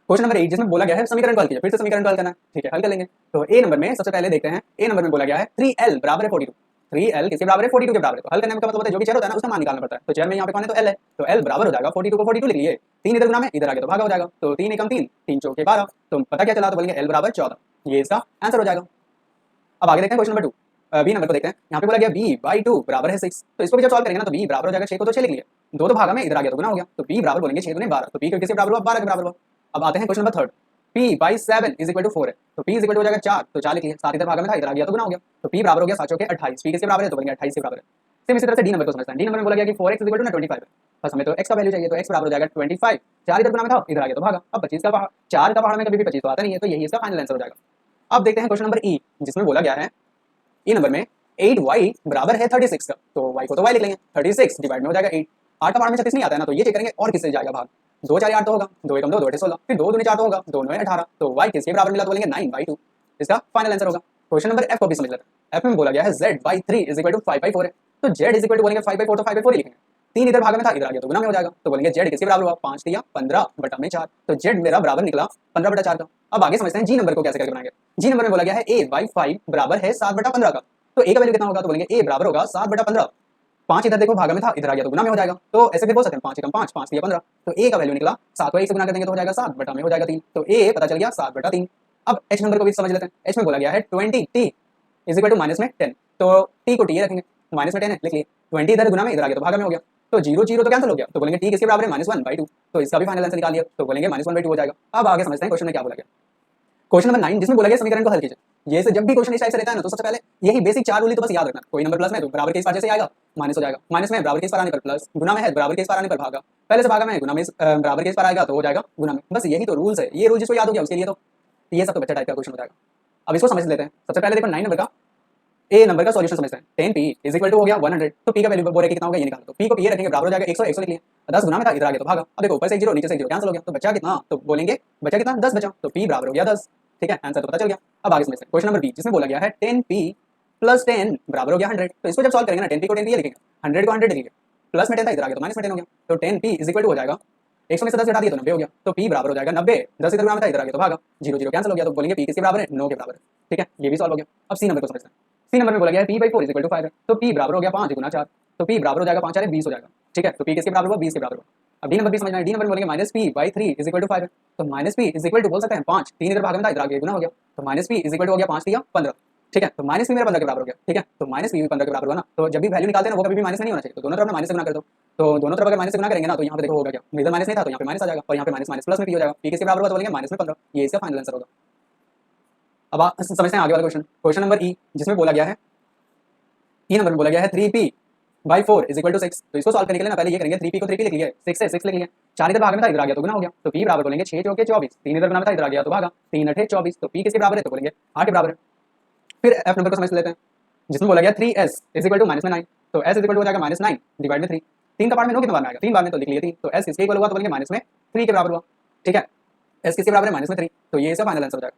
क्वेश्चन नंबर 8 जिसमें बोला गया है समीकरण को हल कीजिए, फिर से समीकरण को हल करना है। ठीक है, हल कर लेंगे। तो ए नंबर में सबसे पहले देखते हैं, ए नंबर में बोला गया है 3l बराबर है 42, 3l किसके बराबर है 42 के बराबर है, तो हल करने का मतलब होता है जो भी चर होता है ना उसका मान निकालना पड़ता है, तो चर में यहाँ पे कौन है तो l है, तो l बराबर हो जाएगा 42 को 42 लिख लिए, 3 इधर गुना में इधर आ गया तो भागा हो जाएगा, तो 3 एकम 3, 3 चौके 12, तो पता क्या चला, तो बोलेंगे l बराबर 14, ये इसका आंसर हो जाएगा। अब आगे देखते हैं क्वेश्चन नंबर 2, बी नंबर को देखते हैं। यहाँ पे बोला गया b बाई 2 बराबर है 6, तो इसको भी जब सॉल्व करेंगे ना तो b बराबर हो जाएगा 6 को तो 6 लिख लिया, 2 तो भागा में इधर आ गया तो गुना हो गया, तो b बराबर बोलेंगे 6 दूनी 12, तो p किसके बराबर हुआ 12 के बराबर हुआ। अब आते हैं question number 3, p by 7 is equal to 4 है, तो p इज इक्वल टू हो जाएगा 4, तो 4 लिख लिया, 7 इधर भागा में था इधर आ गया तो गुना हो गया, तो p बराबर हो गया 7 चौके 28, p किसके बराबर है तो बोलेंगे 28 के बराबर है। सेम इसी तरह से डी नंबर को समझते हैं। डी नंबर में बोला गया कि 4x इज इक्वल टू 25 है, बस हमें तो x का वैल्यू चाहिए, तो x बराबर हो जाएगा 25, 4 इधर गुना में था इधर आ गया तो भागा, अब 25 का पहाड़ 4 का पहाड़ में कभी भी 25 तो आता नहीं है, तो यही इसका फाइनल आंसर हो जाएगा। अब देखते हैं क्वेश्चन नंबर ई जिसमें बोला गया है ई नंबर में 8y बराबर है 36 का, तो y को तो y लिख लेंगे, 36 डिवाइड में हो जाएगा 8, 8 का पहाड़ में 36 नहीं आता है ना, तो ये चेक करेंगे और किससे जाएगा भाग, 2 4 8 तो होगा, 2 एकम 2 2 8 16, फिर 2 दूनी 4 तो होगा, 2 9 18, तो y किसके बराबर मिला तो बोलेंगे 9/2, इसका फाइनल आंसर होगा। क्वेश्चन नंबर एफ को भी समझ लेते हैं। एफ में बोला गया है z/3 इज इक्वल टू 5/4 है, तो z इज इक्वल टू बोलेंगे 5/4 तो 5/4 ही लिखेंगे, 3 इधर भाग में था इधर आ गया तो गुना में हो जाएगा, तो बोलेंगे z किसके बराबर हुआ 5 3 15 बटा में 4, तो z मेरा बराबर निकला 15 बटा 4 का। अब आगे समझते हैं जी नंबर को कैसे करके बनाएंगे। जी नंबर में बोला गया है a/5 बराबर है 7 बटा 15 का, तो a का वैल्यू कितना होगा, तो बोलेंगे a बराबर होगा 7 बटा 15, 5 इधर देखो भागा में था इधर आ गया तो गुना में हो जाएगा, तो ऐसे फिर बोल सकते हैं 5 एकम 5 5 3 15, तो a का वैल्यू निकला 7 को 1 से गुना कर देंगे तो हो जाएगा 7 बटा में हो जाएगा 3, तो a पता चल गया 7 बटा 3। अब h नंबर को भी समझ लेते हैं। h में बोला गया है 20t is equal to minus में 10, तो t को t रखेंगे, माइनस में 10 है लिख लिए, 20 इधर गुना में इधर आ गया तो भागा में हो गया, तो 0 0 तो कैंसिल हो गया, तो बोलेंगे t किसके बराबर है -1/2, तो इसका भी फाइनल आंसर निकाल लिया, तो बोलेंगे -1/2 हो जाएगा। अब आगे समझते हैं क्वेश्चन में क्या बोला गया। क्वेश्चन नंबर 9 जिसमें बोला गया समीकरण को हल कीजिए। ये से जब भी क्वेश्चन इस टाइप से रहता है ना तो सबसे पहले यही बेसिक 4 रूल तो बस याद रखना, कोई नंबर प्लस में तो बराबर के इस पार जैसे आएगा माइनस हो जाएगा, माइनस में बराबर के इस पार आने पर प्लस, गुना में है बराबर के इस पार आने पर भागा, पहले से भागा में गुना में बराबर के इस पार आएगा तो हो जाएगा गुना में, बस यही तो रूल्स है, ये रूल जिसको याद हो गया उसके लिए तो ये सब तो बच्चा टाइप का क्वेश्चन हो जाएगा। अब इसको समझ लेते हैं। सबसे पहले देखो 9 नंबर का ए नंबर का सॉल्यूशन समझते हैं। 10p इज इक्वल टू हो गया 100, तो p का वैल्यू बोले कितना होगा ये निकालो, तो p को p रखेंगे बराबर हो जाएगा 100 100 लिख लिए, 10 गुना में था इधर आ गया तो भागा, अब देखो ऊपर से 0 नीचे से 0 कैंसिल हो गया, तो बचा कितना, तो बोलेंगे बचा कितना 10 बचा, तो p बराबर हो गया 10। ठीक है, आंसर तो पता चल गया। अब आगे समझते हैं क्वेश्चन नंबर बी जिसमें बोला गया है 10p प्लस 10 बराबर हो गया 100, तो इसको जब सॉल्व करेंगे ना 10p को 10 लिखेंगे, 100 को 100 लिखेंगे, प्लस में 10 था इधर आ गया तो माइनस में 10 हो गया, तो 10p इज इक्वल टू हो जाएगा 100 में से 10 घटा दिया तो 90 हो गया, तो p बराबर हो जाएगा 90, 10 इधर गुना में था इधर आ गया तो भागा, 0 0 कैंसिल हो गया, तो बोलेंगे p किसके बराबर है 9 के बराबर है। ठीक है, ये भी सॉल्व हो गया। अब सी नंबर को समझते हैं। सी नंबर में बोला गया है p/4 इज इक्वल टू 5 है, तो p बराबर हो गया 5 गुना 4, तो p बराबर हो जाएगा 5 4 20 हो जाएगा। ठीक है, तो p किसके बराबर हुआ 20 के बराबर हुआ। अब डी नंबर भी समझना है। डी नंबर में बोलेंगे -p/3 इज इक्वल टू 5 है, तो -p इज इक्वल टू बोल सकते हैं 5, 3 इधर भाग में था इधर आ गया गुना हो गया, तो -p इज इक्वल टू हो गया 5 3 15, ठीक है, तो माइनस भी मेरा 15 के बराबर हो गया। ठीक है, तो माइनस भी 15 के बराबर हुआ ना, तो जब भी वैल्यू निकालते हैं ना वो कभी भी माइनस में नहीं होना चाहिए, तो दोनों तरफ माइनस से गुना कर दो। तो दोनों तरफ अगर माइनस से गुना करेंगे ना तो यहाँ पे देखो होगा क्या, इधर माइनस नहीं था तो यहाँ पे माइनस आ जाएगा, और यहाँ पे माइनस माइनस प्लस में पी हो जाएगा। पी किसके बराबर हुआ तो बोलेंगे माइनस में 15। ये इसका फाइनल आंसर होगा। अब आप समझते हैं आगे वाला क्वेश्चन, क्वेश्चन नंबर ई, जिसमें बोला गया है ई नंबर में बोला गया है 3p/4 = 6। तो इसको सॉल्व करने के लिए ना पहले ये करेंगे, 3p को 3p लिख लिए, 6 है 6 लिख लिए, 4 इधर भाग में था इधर आ गया तो गुना हो गया, तो p बराबर बोलेंगे 6 चौके 24, 3 इधर गुना में था इधर आ गया तो भागा, 3 8 24, तो p किसके बराबर है तो बोलेंगे 8 के बराबर है। फिर f नंबर को समझ लेते हैं, जिसमें बोला गया 3s = -9, तो s = हो जाएगा -9 डिवाइड में 3। 3 का पार्ट में 9 कितने बार में आएगा, 3 बार में, तो लिख लिए 3, तो s किसके इक्वल हुआ तो बोलेंगे -3 के बराबर हुआ। ठीक है, s किसके बराबर है -3, तो ये इसका फाइनल आंसर हो जाएगा।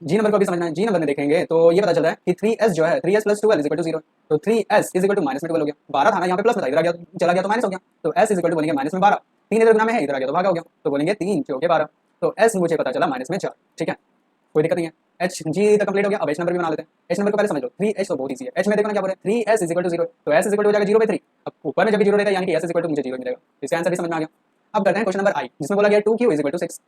जी नंबर को भी समझना है, जी नंबर में देखेंगे तो ये पता चलता है कि 3s जो है 3s + 12 = 0, तो 3s = -12 हो गया, 12 था ना यहाँ पे प्लस में था इधर आ गया चला गया तो माइनस हो गया, तो s = बोलेंगे -12, 3 इधर गुना में है इधर आ गया तो भागा हो गया, तो बोलेंगे 3 चौके 12, तो s मुझे पता चला -4। ठीक है, कोई दिक्कत नहीं है। h जी तक कंप्लीट हो गया, अब h नंबर भी बना लेते हैं। h नंबर को पहले समझ लो, 3h तो बहुत इजी है, h में देखो ना क्या बोल रहे हैं 3s = 0, तो s = हो जाएगा 0/3। अब ऊपर में जब भी 0 रहेगा यानी कि s = मुझे 0 मिलेगा, इसका आंसर भी समझ में आ गया। अब करते हैं क्वेश्चन नंबर आई, जिसमें बोला गया 2q = 6।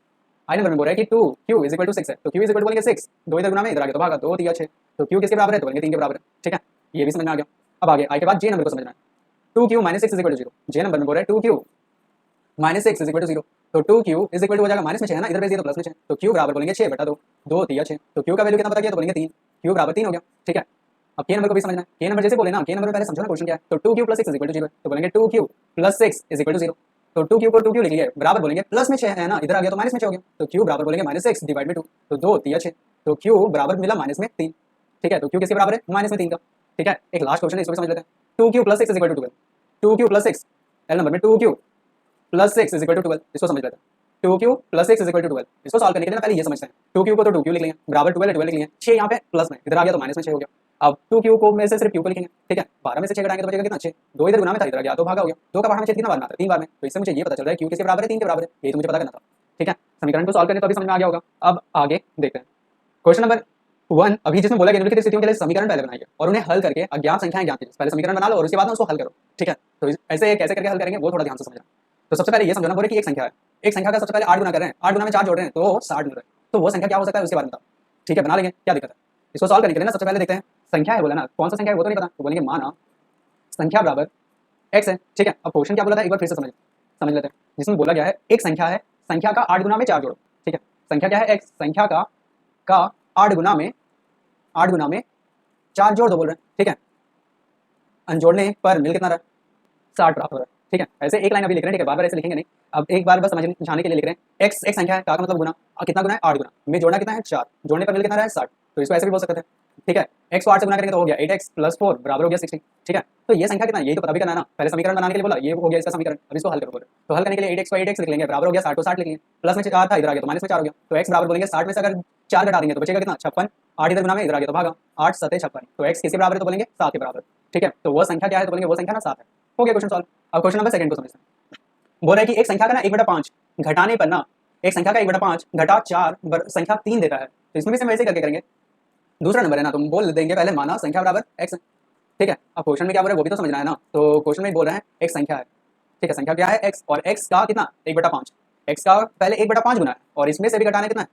आई नंबर में बोल रहा है कि 2q = 6 है, तो q बोलेंगे 6, 2 इधर गुना में इधर आ गया तो भागा, 2 3 6, तो q किसके बराबर है तो बोलेंगे 3 के बराबर है। ठीक है, ये भी समझ में आ गया। अब आगे आई के बाद जे नंबर को समझना है, 2q - 6 = 0। जे नंबर में बोल रहा है 2q - 6 = 0, तो 2q हो जाएगा माइनस में 6 है ना, इधर भेज दिया तो प्लस में 6, तो q बराबर बोलेंगे 6/2, 2 3 6, तो q का वैल्यू कितना पता किया तो बोलेंगे 3, q बराबर 3 हो गया। ठीक है, अब के नंबर को भी समझना है, के नंबर जैसे बोले ना, के नंबर में पहले समझो ना क्वेश्चन क्या है, तो 2q + 6 = 0 तो बोलेंगे 2q + 6 = 0, तो 2q को 2q लिख लिया बराबर बोलेंगे प्लस में 6 है ना, इधर आ गया तो माइनस में 6 हो गया, तो q बराबर बोलेंगे -6 डिवाइड में 2, तो 2 3 6, तो q बराबर मिला -3। ठीक है, तो q किसके बराबर है -3 का। ठीक है, एक लास्ट क्वेश्चन है इसको भी समझ लेते हैं, 2q + 6 = 12, 2q + 6 एल नंबर में 2q + 6 = 12, इसको समझ लेते हैं। 2q + 6 = 12, इसको सॉल्व करने के लिए ना पहले ये समझते हैं, 2q को तो 2q लिख लेंगे बराबर 12 12 लिख लेंगे, 6 यहाँ पे प्लस में इधर आ गया तो माइनस में 6 हो गया। अब 2q को में से सिर्फ q को लिखेंगे। ठीक है, 12 में से 6 घटाएंगे तो बचेगा कितना 6, 2 इधर गुना में था इधर आ गया तो भागा हो गया, 2 का पार्ट में 6 कितना बार में आता है 3 बार में, तो इससे मुझे ये पता चल रहा है q किसके बराबर है 3 के बराबर है, ये तो मुझे पता करना था। ठीक है, समीकरण को सॉल्व करने तो अभी समझ में आ गया होगा। अब आगे देखते हैं क्वेश्चन नंबर 1, अभी जिसमें बोला गया निम्नलिखित स्थितियों के लिए समीकरण पहले बनाइए और उन्हें हल करके अज्ञात संख्याएं ज्ञात कीजिए। पहले समीकरण बना लो और उसके बाद उसको हल करो। ठीक है, तो ऐसे कैसे करके हल करेंगे वो थोड़ा ध्यान से समझना। तो सबसे पहले ये समझना बोले कि एक संख्या है, एक संख्या का सबसे पहले 8 गुना कर रहे हैं, 8 गुना में 4 जोड़ रहे हैं तो 60 मिल रहा है, तो वो संख्या क्या हो सकता है उसके बारे में बताओ। ठीक है, बना लेंगे, क्या दिक्कत है। इसको सॉल्व करने के लिए ना सबसे पहले देखते हैं संख्या है बोला ना, कौन सा संख्या है वो तो नहीं पता, तो बोलेंगे माना संख्या बराबर x है। ठीक है, अब क्वेश्चन क्या बोला था एक बार फिर से समझ लेते हैं, जिसमें बोला गया है एक संख्या है, संख्या का 8 गुना में 4 जोड़ो। ठीक है, संख्या क्या है x, संख्या का 8 गुना में 4 जोड़ दो बोल रहे हैं। ठीक है, जोड़ने पर मिल कितना रहा 60 प्राप्त हो रहा है। ठीक है, ऐसे एक लाइन अभी लिख रहे हैं, ठीक है, बार-बार ऐसे लिखेंगे नहीं, अब एक बार बस समझाने के लिए लिख रहे हैं। x एक संख्या है, का मतलब गुना, कितना गुना है 8 गुना, में जोड़ना कितना है 4, जोड़ने पर मिल कितना रहा है 60, तो इसको ऐसे भी बोल सकते हैं। ठीक है, x को 8 से गुना करेंगे तो हो गया 8x + 4 बराबर हो गया 60। ठीक है, तो ये संख्या कितना है यही तो पता भी करना है ना, पहले समीकरण बनाने के लिए बोला ये हो गया इसका समीकरण, अब इसको हल करो बोले, तो हल करने के लिए 8x को 8x लिख लेंगे बराबर हो गया 60 को 60 लिख लेंगे, प्लस में 4 था इधर आ गया तो माइनस में 4 हो गया, तो x बराबर बोलेंगे 60 में से अगर 4 घटा देंगे तो बचेगा कितना 56, 8 इधर गुना में इधर आ गया तो भागा, 8 7 56, तो x किसके बराबर है तो बोलेंगे 7 के बराबर। ठीक है, तो वो संख्या क्या है तो बोलेंगे वो संख्या ना 7 है। हो गया क्वेश्चन सॉल्व। अब क्वेश्चन नंबर 2 को समझते हैं, बोल रहा है कि एक संख्या का ना 1/5 घटाने पर ना, एक संख्या का 1/5 घटा 4 संख्या 3 देता है, तो इसमें भी हम वैसे करके करेंगे। दूसरा नंबर है ना, तुम बोल देंगे पहले माना संख्या बराबर x है। ठीक है, अब क्वेश्चन में क्या बोल रहा है वो भी तो समझना है ना, तो क्वेश्चन में बोल रहे हैं एक संख्या है। ठीक है, संख्या क्या है x, और x का कितना 1/5, x का पहले 1/5 गुना है और इसमें से भी घटाना कितना है,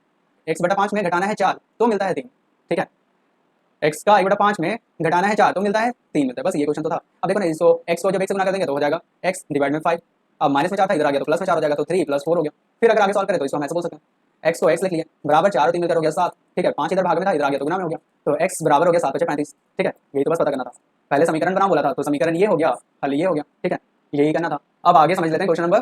x/5 में घटाना है 4 तो मिलता है 3। ठीक है, x का 1/5 में घटाना है 4 तो मिलता है 3 मिलता है, बस ये क्वेश्चन तो था। अब देखो ना इसको x को जब 1 से गुना कर देंगे तो हो जाएगा x डिवाइड में 5, अब माइनस में 4 था इधर आ गया तो प्लस में 4 हो जाएगा, तो 3 + 4 हो गया। फिर अगर आगे सॉल्व करें तो इसको हम ऐसे बोल सकते हैं, x को x लिख लिया बराबर 4 और 3 मिलकर हो गया 7। ठीक है, 5 इधर भाग में था इधर आ गया तो गुना में हो गया, तो x बराबर हो गया 7 × 35। ठीक है, यही तो बस पता करना था, पहले समीकरण बना बोला था तो समीकरण ये हो गया, हल ये हो गया। ठीक है, यही करना था। अब आगे समझ लेते हैं क्वेश्चन नंबर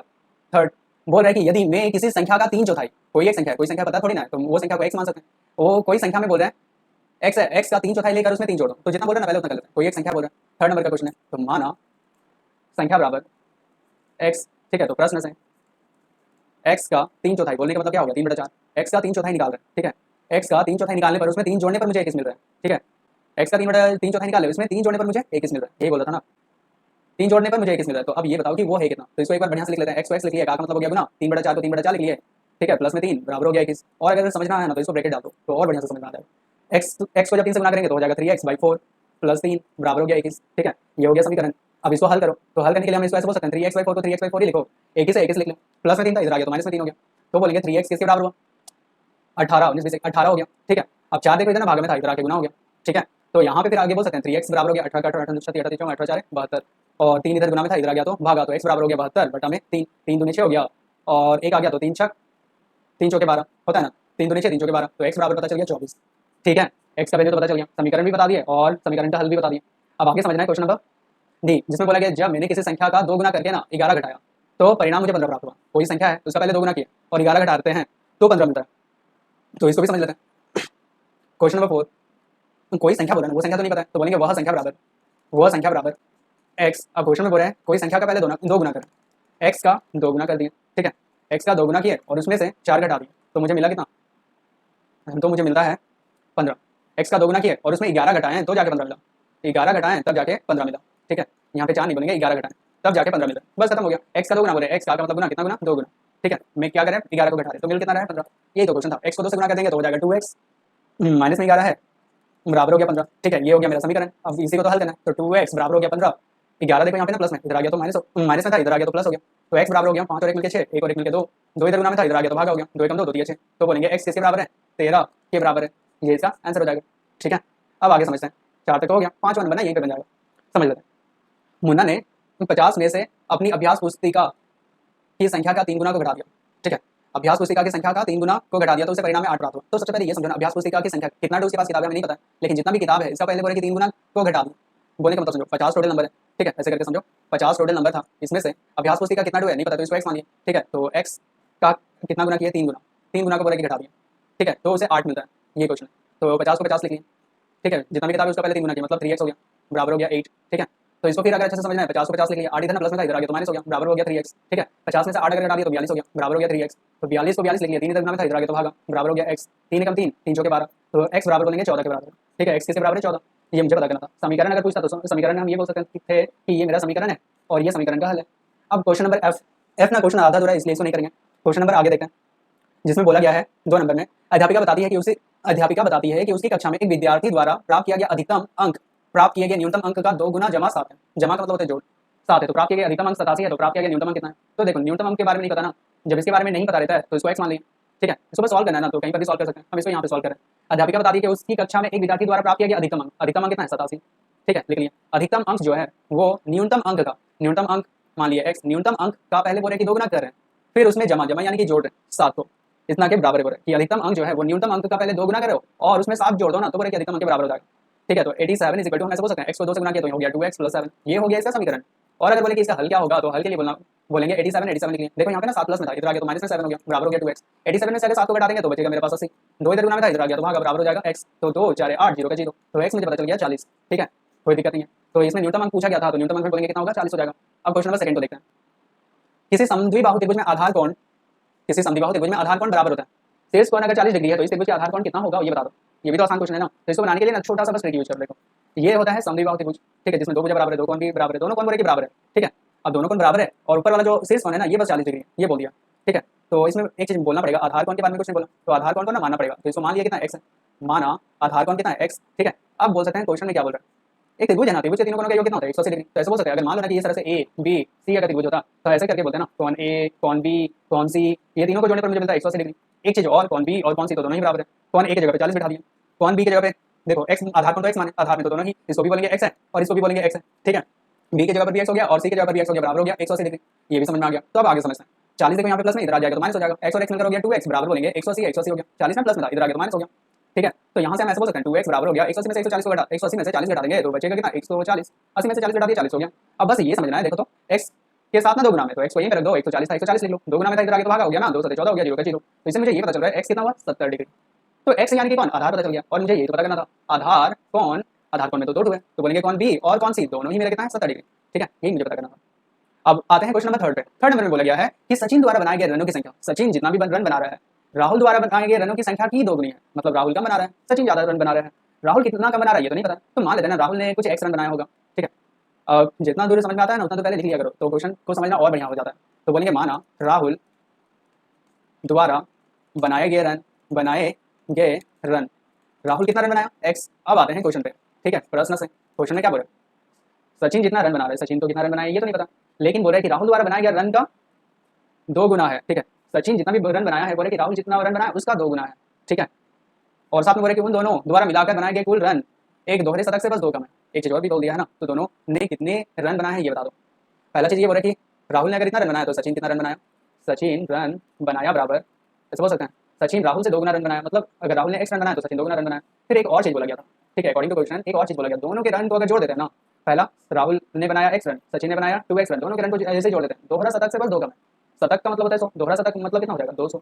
3, बोल रहा है कि यदि मैं किसी संख्या का 3/4, कोई एक संख्या है, कोई संख्या पता थोड़ी ना है तो वो संख्या को x मान सकते हैं, वो कोई संख्या में बोल रहे हैं x है, x का 3/4 लेकर उसमें 3 जोड़ो, तो जितना बोल रहे हैं ना पहले उतना कर लेते हैं। कोई एक संख्या बोल रहे हैं, 3rd नंबर का क्वेश्चन है, तो माना संख्या बराबर x। ठीक है, तो प्रश्न से x का 3/4 बोलने का मतलब क्या होगा 3/4, x का 3/4 निकाल रहे हैं। ठीक है, x का 3/4 निकालने पर उसमें 3 जोड़ने पर मुझे 21 मिल रहा है। ठीक है, x का 3/4 निकाले उसमें 3 जोड़ने पर मुझे 21 मिल रहा है, यही बोला था ना, 3 जोड़ने पर मुझे 21 मिल रहा है। तो अब ये बताओ कि वो है कितना, तो इसको एक बार बढ़िया से लिख लेते हैं, x को x लिख लिया, का मतलब हो गया गुना, 3/4 को 3/4 लिख लिए। ठीक है, प्लस में 3 बराबर हो गया 21, और अगर समझना है ना तो इसको ब्रैकेट डाल दो तो और बढ़िया से समझ में आ जाएगा। x को जब 3 से गुना करेंगे तो हो जाएगा 3x/4 प्लस 3 बराबर हो गया 21। ठीक है, ये हो गया समीकरण। अब इसको हल करो, तो हल करने के लिए हम इसको ऐसे बोल सकते हैं 3x/4 को 3x/4 ही लिखो, 21 से 21 लिख लो, प्लस में 3 था इधर आ गया तो माइनस में 3 हो गया, तो बोलेंगे 3x किसके बराबर हुआ 18, 19 20 18 हो गया। ठीक है, अब 4 देखो इधर ना भाग में था इधर आके गुना हो गया। ठीक है, तो यहाँ पे फिर आगे बोल सकते हैं 3x बराबर हो गया 18 का 18 18 4 72 और 3 इधर गुना में था, इधर आ गया तो भागा, तो x बराबर हो गया 72 बटा में 3, 3 दूनी 6 हो गया और एक आ गया तो 3 छक 3 चौके 12 होता है ना, 3 दूनी 6 3 चौके 12, तो x बराबर पता चल गया 24। ठीक है, x का वैल्यू तो पता चल गया, समीकरण भी बता दिए और समीकरण का हल भी बता दिए। अब आगे समझना है क्वेश्चन नंबर डी, जिसमें बोला गया जब मैंने किसी संख्या का 2 गुना करके ना 11 घटाया तो परिणाम मुझे 15 प्राप्त हुआ। कोई संख्या है उसका पहले 2 गुना किया और 11 घटाते हैं तो 15 मिलता है, तो इसको भी समझ लेते हैं। क्वेश्चन नंबर 4, कोई संख्या बोला ना, वो संख्या तो नहीं पता है तो बोलेंगे वह संख्या बराबर x। अब क्वेश्चन में बोल रहे हैं कोई संख्या का पहले 2 गुना करें, x का 2 गुना कर दिए, ठीक है, x का 2 गुना किए और उसमें से 4 घटा दिए तो मुझे मिला कितना, तो मुझे मिलता है 15। x का 2 गुना किए और उसमें 11 घटाएं तो जाके 15 मिला, 11 घटाएं तब जाके 15 मिला, ठीक है, यहाँ पे 4 नहीं बोलेंगे 11 घटाएं तब जाके 15 मिला, बस खत्म हो गया। x का 2 गुना बोले, x का मतलब गुना कितना गुना 2 गुना, ठीक है, मैं क्या करें 11 को घटा रहे तो मिल कितना रहा है 15, यही तो क्वेश्चन था। x को 2 से गुना कर देंगे तो हो जाएगा 2x माइनस में 11 है बराबर हो गया 15, ठीक है, ये हो गया मेरा समीकरण। अब इसी को तो हल करना है, तो 2x बराबर हो गया 15, 11 देखो यहाँ पे ना प्लस में, इधर आ गया तो माइनस में था, इधर आ गया तो प्लस हो गया, तो x बराबर हो गया 5 और 1 मिलकर 6, 1 और 1 मिलकर 2, 2 इधर गुना में था, इधर आ गया तो भागा हो गया, 2 एकम 2 2 3 6, तो बोलेंगे x किसके बराबर है 13 के बराबर है, ये इसका आंसर हो जाएगा। ठीक है, अब आगे समझते हैं, 4 तक हो गया, 5वां नंबर ना यहीं पे बन जाएगा, समझ लेते हैं। मुन्ना ने 50 में से अपनी अभ्यास पुस्तिका की संख्या का 3 गुना को घटा दिया, ठीक है, अभ्यास पुस्तिका की संख्या का 3 गुना को घटा दिया तो उसे परिणाम में 8 प्राप्त हुआ। तो सबसे पहले ये समझना अभ्यास पुस्तिका की संख्या कितना उसके पास किताब है हमें नहीं पता, लेकिन जितना भी किताब है इसका पहले बोले कि 3 गुना को घटा दिया, बोलने का मतलब समझो 50 टोटल नंबर है, ठीक है, ऐसे करके समझो 50 टोटल नंबर था, इसमें से अभ्यास पुस्तिका कितना है नहीं पता तो इसको x मान लिया, ठीक है, तो x का कितना गुना किया 3 गुना, 3 गुना को बोले कि घटा दिया, ठीक है, तो उसे 8 मिलता है, ये क्वेश्चन है, तो 50 को 50 लिख लिया, ठीक है, जितना भी किताब है उसका पहले 3 गुना किया मतलब 3x हो गया बराबर हो गया 8, ठीक है, तो इसको फिर अगर अच्छे से समझना है 50 को 50 लिख लिया, 8 इधर ना प्लस में था, इधर आ गया तो माइनस हो गया बराबर हो गया 3x, ठीक है, 50 में से 8 अगर घटा दिया तो 42 हो गया बराबर हो गया 3x, तो 42 को 42 लिख लिया, 3 इधर गुना में था, इधर आ गया तो भागा बराबर हो गया x, 3 एकम 3 3 चौके 12, तो x बराबर बोलेंगे 14 के बराबर, ठीक है, x किसके बराबर है 14, ये मुझे पता करना था। समीकरण अगर पूछता तो समीकरण में हम ये बोल सकते थे कि ये मेरा समीकरण है और ये समीकरण का हल है। अब क्वेश्चन नंबर एफ ना क्वेश्चन आधा अधूरा है इसलिए इसको नहीं करेंगे। क्वेश्चन नंबर आगे देखते हैं, जिसमें बोला गया है 2 नंबर में अध्यापिका बताती है कि उसकी कक्षा में एक विद्यार्थी द्वारा प्राप्त किया गया अधिकतम अंक प्राप्त किए गए न्यूनतम अंक का 2 गुना जमा 7 है, जमा का मतलब होता है जोड़, 7 है, तो प्राप्त किया गया अधिकतम अंक 87 है, तो प्राप्त किया गया न्यूनतम अंक कितना है, तो देखो न्यूनतम अंक के बारे में नहीं पता ना, जब इसके बारे में नहीं पता रहता है तो इसको x मान लिया, ठीक है, इसको बस सॉल्व करना है ना, तो कहीं पर भी सॉल्व कर सकते हैं, हम इसको यहाँ पे सॉल्व करें। अध्यापिका बताती है कि उसकी कक्षा में एक विद्यार्थी द्वारा प्राप्त किया गया अधिकतम अंक कितना है 87, ठीक है, लिख लिया। अधिकतम अंक जो है वो न्यूनतम अंक मान लिया x, न्यूनतम अंक का पहले बोले कि 2 गुना कर रहे हैं, फिर उसमें जमा यानी कि जोड़ रहे हैं 7 को, इतना के बराबर बोले कि अधिकतम अंक जो है वो न्यूनतम अंक का पहले 2 गुना करो और उसमें 7 जोड़ दो ना, तो बोले कि अधिकतम अंक के बराबर हो जाएगा, ठीक है, तो 87 इज इक्वल टू हम ऐसे बोल सकते हैं x को 2 से गुना किया तो हो गया 2x + 7, ये हो गया इसका समीकरण। और अगर बोले कि इसका हल क्या होगा तो हल के लिए बोलेंगे 87 लिख लिया, देखो यहाँ पे ना 7 प्लस में था, इधर आ गया तो माइनस में 7 हो गया बराबर हो गया 2x, 87 में से अगर 7 को घटा देंगे तो बचेगा मेरे पास 80, 2 इधर गुना में था, इधर आ गया तो भागा बराबर हो जाएगा x, तो 2 4 8 0 का 0, तो x मुझे पता चल गया 40, ठीक है, कोई दिक्कत नहीं है। तो इसमें न्यूनतम अंक पूछा गया था तो न्यूनतम अंक बोलेंगे कितना होगा 40 हो जाएगा। अब क्वेश्चन नंबर सेकंड को देखते हैं, किसी समद्विबाहु त्रिभुज में आधार कोण बराबर होता है, शीर्ष कोण अगर 40 डिग्री है तो इस त्रिभुज का आधार कोण कितना होगा ये बता दो, ये भी तो आसान क्वेश्चन है ना, तो इसको बनाने के लिए ना छोटा सा बस ट्रिक यूज कर देखो, ये होता है समद्विबाहु त्रिभुज, ठीक है, जिसमें 2 भुजा बराबर है, 2 कोण भी बराबर है, दोनों कोण बोले कि बराबर है, ठीक है, अब दोनों कोण बराबर है और ऊपर वाला जो शीर्ष कोण है ना ये बस 40 डिग्री है, ये बोल दिया, ठीक है, तो इसमें एक चीज बोलना पड़ेगा, आधार कोण के बारे में कुछ नहीं बोला तो आधार कोण को ना मानना पड़ेगा, तो इसको मान लिया कितना x है, माना आधार कोण कितना है x, ठीक है। अब बोल सकते हैं क्वेश्चन में क्या बोल रहा है, एक त्रिभुज है ना, त्रिभुज के तीनों कोणों का योग कितना होता है 180 डिग्री, तो ऐसे बोल सकते हैं अगर मान लो ना कि इस तरह से a b c अगर त्रिभुज होता तो ऐसे करके बोलते हैं ना कौन a कौन b कौन c, ये तीनों को जोड़ने पर मुझे मिलता है 180 डिग्री। एक चीज और कौन b और कौन c तो दोनों ही बराबर है, कौन a की जगह पे 40 बिठा दिया, कौन b की जगह पे देखो x आधार कोण तो x माने, आधार में तो दोनों ही, इसको भी बोलेंगे x है और इसको भी बोलेंगे x है, ठीक है, b की जगह पर भी x हो गया और c की जगह पर भी x हो गया बराबर हो गया 180 डिग्री, ये भी समझ में आ गया। तो अब आगे समझते हैं, 40 देखो यहाँ पे प्लस में, इधर आ जाएगा तो माइनस हो जाएगा, x और x मिलकर हो गया 2x बराबर बोलेंगे 180 180 हो गया, 40 में प्लस में था, इधर आ गया तो माइनस हो गया, ठीक है, तो यहाँ से हम ऐसे बोल सकते हैं 2x बराबर हो गया 180 में से 140 को घटा 180 में से 40 घटा देंगे तो बचेगा कितना 140, 80 में से 40 घटा दिया 40 हो गया। अब बस ये समझना है, देखो तो x के साथ ना 2 गुना में, तो x को यहीं पे रख दो, 140 था 140 लिख लो, 2 गुना में था, इधर आ गया तो भागा हो गया ना, 2 7 14 हो गया 0 का 0, तो इससे मुझे ये पता चल रहा है x कितना हुआ 70 डिग्री, तो x यानी कि कौन आधार पता चल गया, और मुझे ये तो पता करना था आधार कौन में तो 2 है, तो बोलेंगे कौन b और कौन c दोनों ही मेरा कितना है 70 डिग्री, ठीक है, यही मुझे पता करना था। अब आते हैं क्वेश्चन नंबर 3 पे। 3 नंबर में बोला गया है कि सचिन द्वारा बनाए गए रनों की संख्या, सचिन जितना भी रन बना रहा है राहुल द्वारा बनाए गए रनों की संख्या की 2 गुनी है, मतलब राहुल कम बना रहा है सचिन ज्यादा रन बना रहा है, राहुल कितना कम बना रहा है ये तो नहीं पता, तो मान लेते हैं राहुल ने कुछ x रन बनाया होगा, ठीक है, जितना दूर समझ में आता है ना उतना तो पहले लिख लिया करो, तो क्वेश्चन को समझना और बढ़िया हो जाता है। तो बोलेंगे माना राहुल द्वारा बनाए गए रन, राहुल कितना रन बनाया x। अब आते हैं क्वेश्चन पे, ठीक है, प्रश्न से क्वेश्चन में क्या बोले सचिन जितना रन बना रहा है, सचिन तो कितना रन बनाया ये तो नहीं पता, लेकिन बोल रहे कि राहुल द्वारा बनाया गया रन का 2 गुना है, ठीक है, सचिन जितना भी रन बनाया है बोले कि राहुल जितना रन बनाया उसका 2 गुना है, ठीक है, और साथ में बोले कि उन दोनों द्वारा मिलाकर बनाए गए कुल रन एक दोहरे शतक से बस 2 कम है। एक चीज और भी बोल दिया है ना, तो दोनों ने कितने रन बनाए हैं ये बता दो। पहला चीज ये बोल रहा है कि राहुल ने अगर इतना रन बनाया तो सचिन कितना रन बनाया, सचिन रन बनाया बराबर, ऐसे बोल सकते हैं सचिन राहुल से 2 गुना रन बनाया, मतलब अगर राहुल ने x रन बनाया तो सचिन 2 गुना रन बनाया। फिर एक और चीज बोला गया था, ठीक है, अकॉर्डिंग टू क्वेश्चन एक और चीज बोला गया, दोनों के रन को अगर जोड़ देते हैं ना, पहला राहुल ने बनाया x रन, सचिन ने बनाया 2x रन, दोनों के रन को ऐसे जोड़ देते हैं, दोहरा शतक से बस 2 कम है। शतक का मतलब होता है 100, दोहरा शतक मतलब कितना हो जाएगा 200,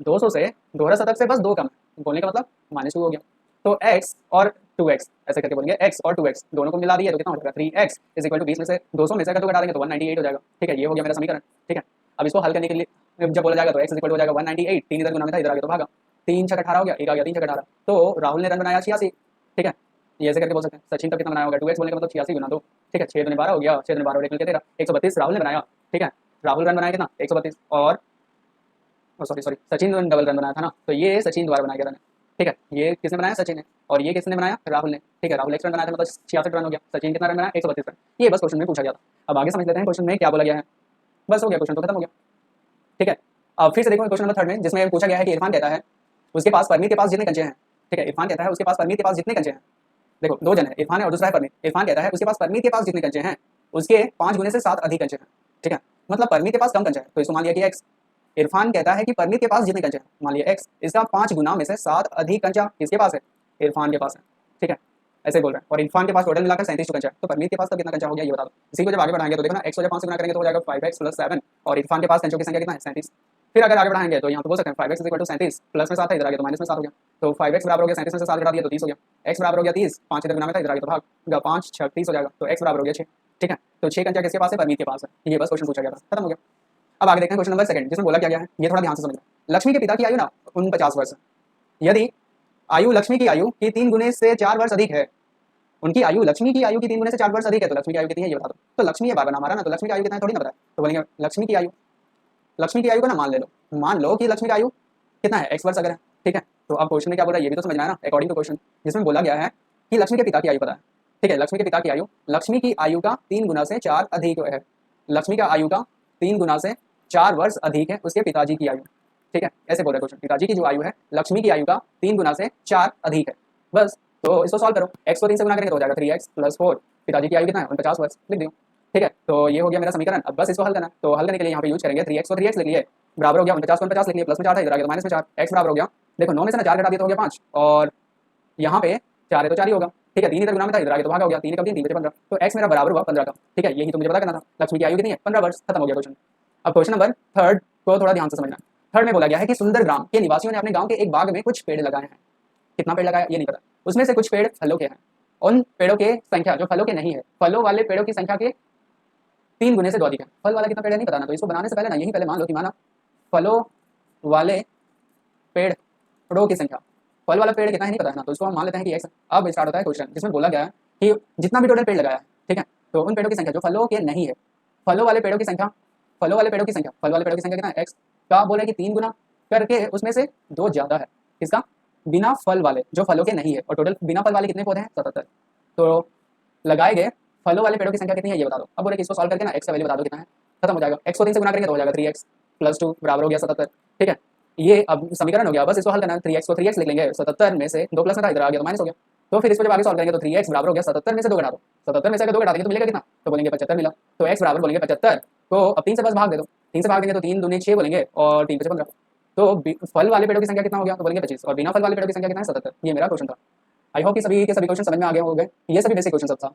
200 से दोहरा शतक से बस 2 कम है, बोलने का मतलब -2 हो गया। तो x और 2x ऐसे करके बोलेंगे, x और 2x दोनों को मिला दिए तो कितना हो जाएगा 3x इज इक्वल टू 20 में से 200 में से अगर 2 घटा देंगे तो 198 हो जाएगा, ठीक है, ये हो गया मेरा समीकरण, ठीक है। अब इसको हल करने के लिए जब बोला जाएगा तो x इज इक्वल टू हो जाएगा 198, 3 इधर गुना में था इधर आ गया तो भागा, 3 छक 18 हो गया, एक आ गया 3 छक 18, तो राहुल ने रन बनाया 86, ठीक है, ये ऐसे करके बोल सकते हैं। सचिन का कितना बनाया होगा 2x बोलने का मतलब 86 गुना 2, ठीक है, 6 दूनी 12 हो गया, 6 दूनी 12 और 1 मिलके 13, 132 राहुल ने बनाया, ठीक है, राहुल रन बनाया कितना 132 और सॉरी सचिन डबल रन बनाया था ना, तो ये सचिन द्वारा बनाया गया रन है, ठीक है, ये किसने बनाया सचिन ने और ये किसने बनाया राहुल ने, ठीक है, राहुल 1 रन बनाया था मतलब 66 रन हो गया, सचिन कितना रन बनाया 132 रन, ये बस क्वेश्चन में पूछा गया था। अब आगे समझ लेते हैं क्वेश्चन में क्या बोला गया है, बस हो गया, क्वेश्चन तो खत्म हो गया, ठीक है। अब फिर से देखो क्वेश्चन नंबर 3 में जिसमें पूछा गया है कि इरफान कहता है उसके पास परमीत के पास जितने कंचे हैं, ठीक है, इरफान कहता है उसके पास परमीत के पास जितने कंचे हैं, देखो 2 जन है, इरफान है और दूसरा है परमीत, इरफान कहता है उसके पास परमीत के पास जितने कंचे हैं उसके 5 गुने से 7 अधिक कंचे हैं, ठीक है, मतलब परमीत के पास कम कंचे हैं तो इसको मान लिया कि x, इरफान कहता है कि परमीत के पास जितने कंचे हैं मान लिया x, इसका 5 गुना में से 7 अधिक कंचा किसके पास है, इरफान के पास है, ठीक है, ऐसे बोल रहा है, और इरफान के पास टोटल मिलाकर 37 कंचा है, तो परमीत के पास तो कितना कंचा हो गया ये बता दो। इसी को जब आगे बढ़ाएंगे तो देखो ना x को जब 5 से गुना करेंगे तो हो जाएगा 5x + 7 और इरफान के पास कंचों की संख्या कितना है 37। फिर अगर आगे बढ़ाएंगे तो यहाँ तो बोल सकते हैं 5x = 37 प्लस में 7 है इधर आ गया तो माइनस में 7 हो गया, तो 5x बराबर हो गया 37 में से 7 घटा दिया तो 30 हो गया, x बराबर हो गया 30, 5 इधर गुना में था इधर आ गया तो भाग 5 6 30 हो जाएगा, तो x बराबर हो गया 6, ठीक है, तो 6 कंचा किसके पास है परमीत के पास है, ये बस क्वेश्चन पूछा गया था, खत्म हो गया। अब आगे देखते हैं क्वेश्चन नंबर 2 जिसमें बोला क्या गया है, ये थोड़ा ध्यान से समझना। लक्ष्मी के पिता की आयु ना 49 वर्ष, यदि आयु लक्ष्मी की आयु की 3 गुने से 4 वर्ष अधिक है, उनकी आयु लक्ष्मी की आयु की 3 गुने से 4 वर्ष अधिक है, तो लक्ष्मी की आयु कितनी है ये बता दो। तो लक्ष्मी ये बार बार नाम आ रहा ना, तो लक्ष्मी की आयु कितना है थोड़ी ना पता है, तो बोलेंगे लक्ष्मी की आयु को ना मान लो कि लक्ष्मी की आयु कितना है x वर्ष अगर है, ठीक है, तो अब क्वेश्चन में क्या बोल रहा है ये भी तो समझना है ना, अकॉर्डिंग टू क्वेश्चन जिसमें बोला गया है कि लक्ष्मी के पिता की आयु पता है, ठीक है, लक्ष्मी के पिता की आयु लक्ष्मी की आयु का 3 गुना से 4 अधिक है, लक्ष्मी का आयु का 3 गुना से 4 वर्ष अधिक है उसके पिताजी की आयु, ठीक है, ऐसे बोल रहा है क्वेश्चन, पिताजी की जो आयु है लक्ष्मी की आयु का 3 गुना से 4 अधिक है, बस, तो इसको सॉल्व करो, x को 3 से गुना करेंगे तो हो जाएगा 3x + 4, पिताजी की आयु कितना है 49 वर्ष, लिख दियो, ठीक है, तो ये हो गया मेरा समीकरण। अब बस इसको हल करना है, तो हल करने के लिए यहाँ पे यूज करेंगे 3x को 3x लिख लिए, बराबर हो गया 49 को 49 लिख लिए, प्लस में 4 था इधर आ गया तो माइनस में 4, x बराबर हो गया, देखो 9 में से ना 4 घटा दिया तो हो गया 5 और यहाँ पे 4 है तो 4 ही होगा, ठीक है, 3 इधर गुना में था इधर आ गया तो भागा हो गया, 3 का 3 बचे 15, तो x मेरा बराबर हुआ 15 का, ठीक है, यही तो मुझे पता करना था, लक्ष्मी की आयु कितनी है 15 वर्ष, खत्म हो गया क्वेश्चन। अब क्वेश्चन नंबर 3 को थोड़ा ध्यान से समझना। 3 में बोला गया है कि सुंदर ग्राम के निवासियों ने अपने गांव के एक बाग में कुछ पेड़ लगाए हैं, कितना पेड़ लगाया ये नहीं पता, उसमें से कुछ पेड़ फलों के हैं, उन पेड़ों के संख्या जो फलों के नहीं है, फलों वाले पेड़ों की संख्या के 3 गुने से 2 अधिक है, फल वाला कितना पेड़ है नहीं पता ना, तो इसको बनाने से पहले ना यही पहले मान लो कि माना फलों वाले पेड़ों की संख्या, फल वाला पेड़ कितना है नहीं पता है ना, तो इसको हम मान लेते हैं कि x। अब स्टार्ट होता है क्वेश्चन जिसमें बोला गया है कि जितना भी टोटल पेड़ लगाया है, ठीक है, तो उन पेड़ों की संख्या जो फलों के नहीं है, फलों वाले पेड़ों की संख्या, फल वाले पेड़ों की संख्या कितना है x का, बोले कि 3 गुना करके उसमें से 2 ज्यादा है, किसका, बिना फल वाले जो फलों के नहीं है, और टोटल बिना फल वाले कितने पौधे हैं 77, तो लगाए गए फलों वाले पेड़ों की संख्या कितनी है ये बता दो। अब बोले कि इसको सॉल्व करके ना x का वैल्यू बता दो कितना है, खत्म हो जाएगा, x को 3 से गुना करेंगे तो हो जाएगा 3x + 2 बराबर हो गया 77, ठीक है, ये अब समीकरण हो गया, बस इसको हल करना है, 3x को 3x लिख लेंगे, 77 में से 2 प्लस में था इधर आ गया तो माइनस हो गया, तो फिर इसको जब आगे सॉल्व करेंगे तो 3x बराबर हो गया 77 में से 2 घटा दो, 77 में से अगर 2 घटा देंगे तो मिलेगा कितना, तो बोलेंगे 75 मिला, तो x बराबर बोलेंगे 75 को अब 3 से बस भाग दे दो, 3 से भाग देंगे तो 3 दूनी 6 बोलेंगे और 3 × 5 = 15, तो फल वाले पेड़ों की संख्या कितना हो गया, तो बोलेंगे 25 और बिना फल वाले पेड़ों की संख्या कितना है 77, ये मेरा क्वेश्चन था। आई होप कि सभी के सभी क्वेश्चन समझ में आ गए होंगे, ये सभी बेसिक क्वेश्चन सब था।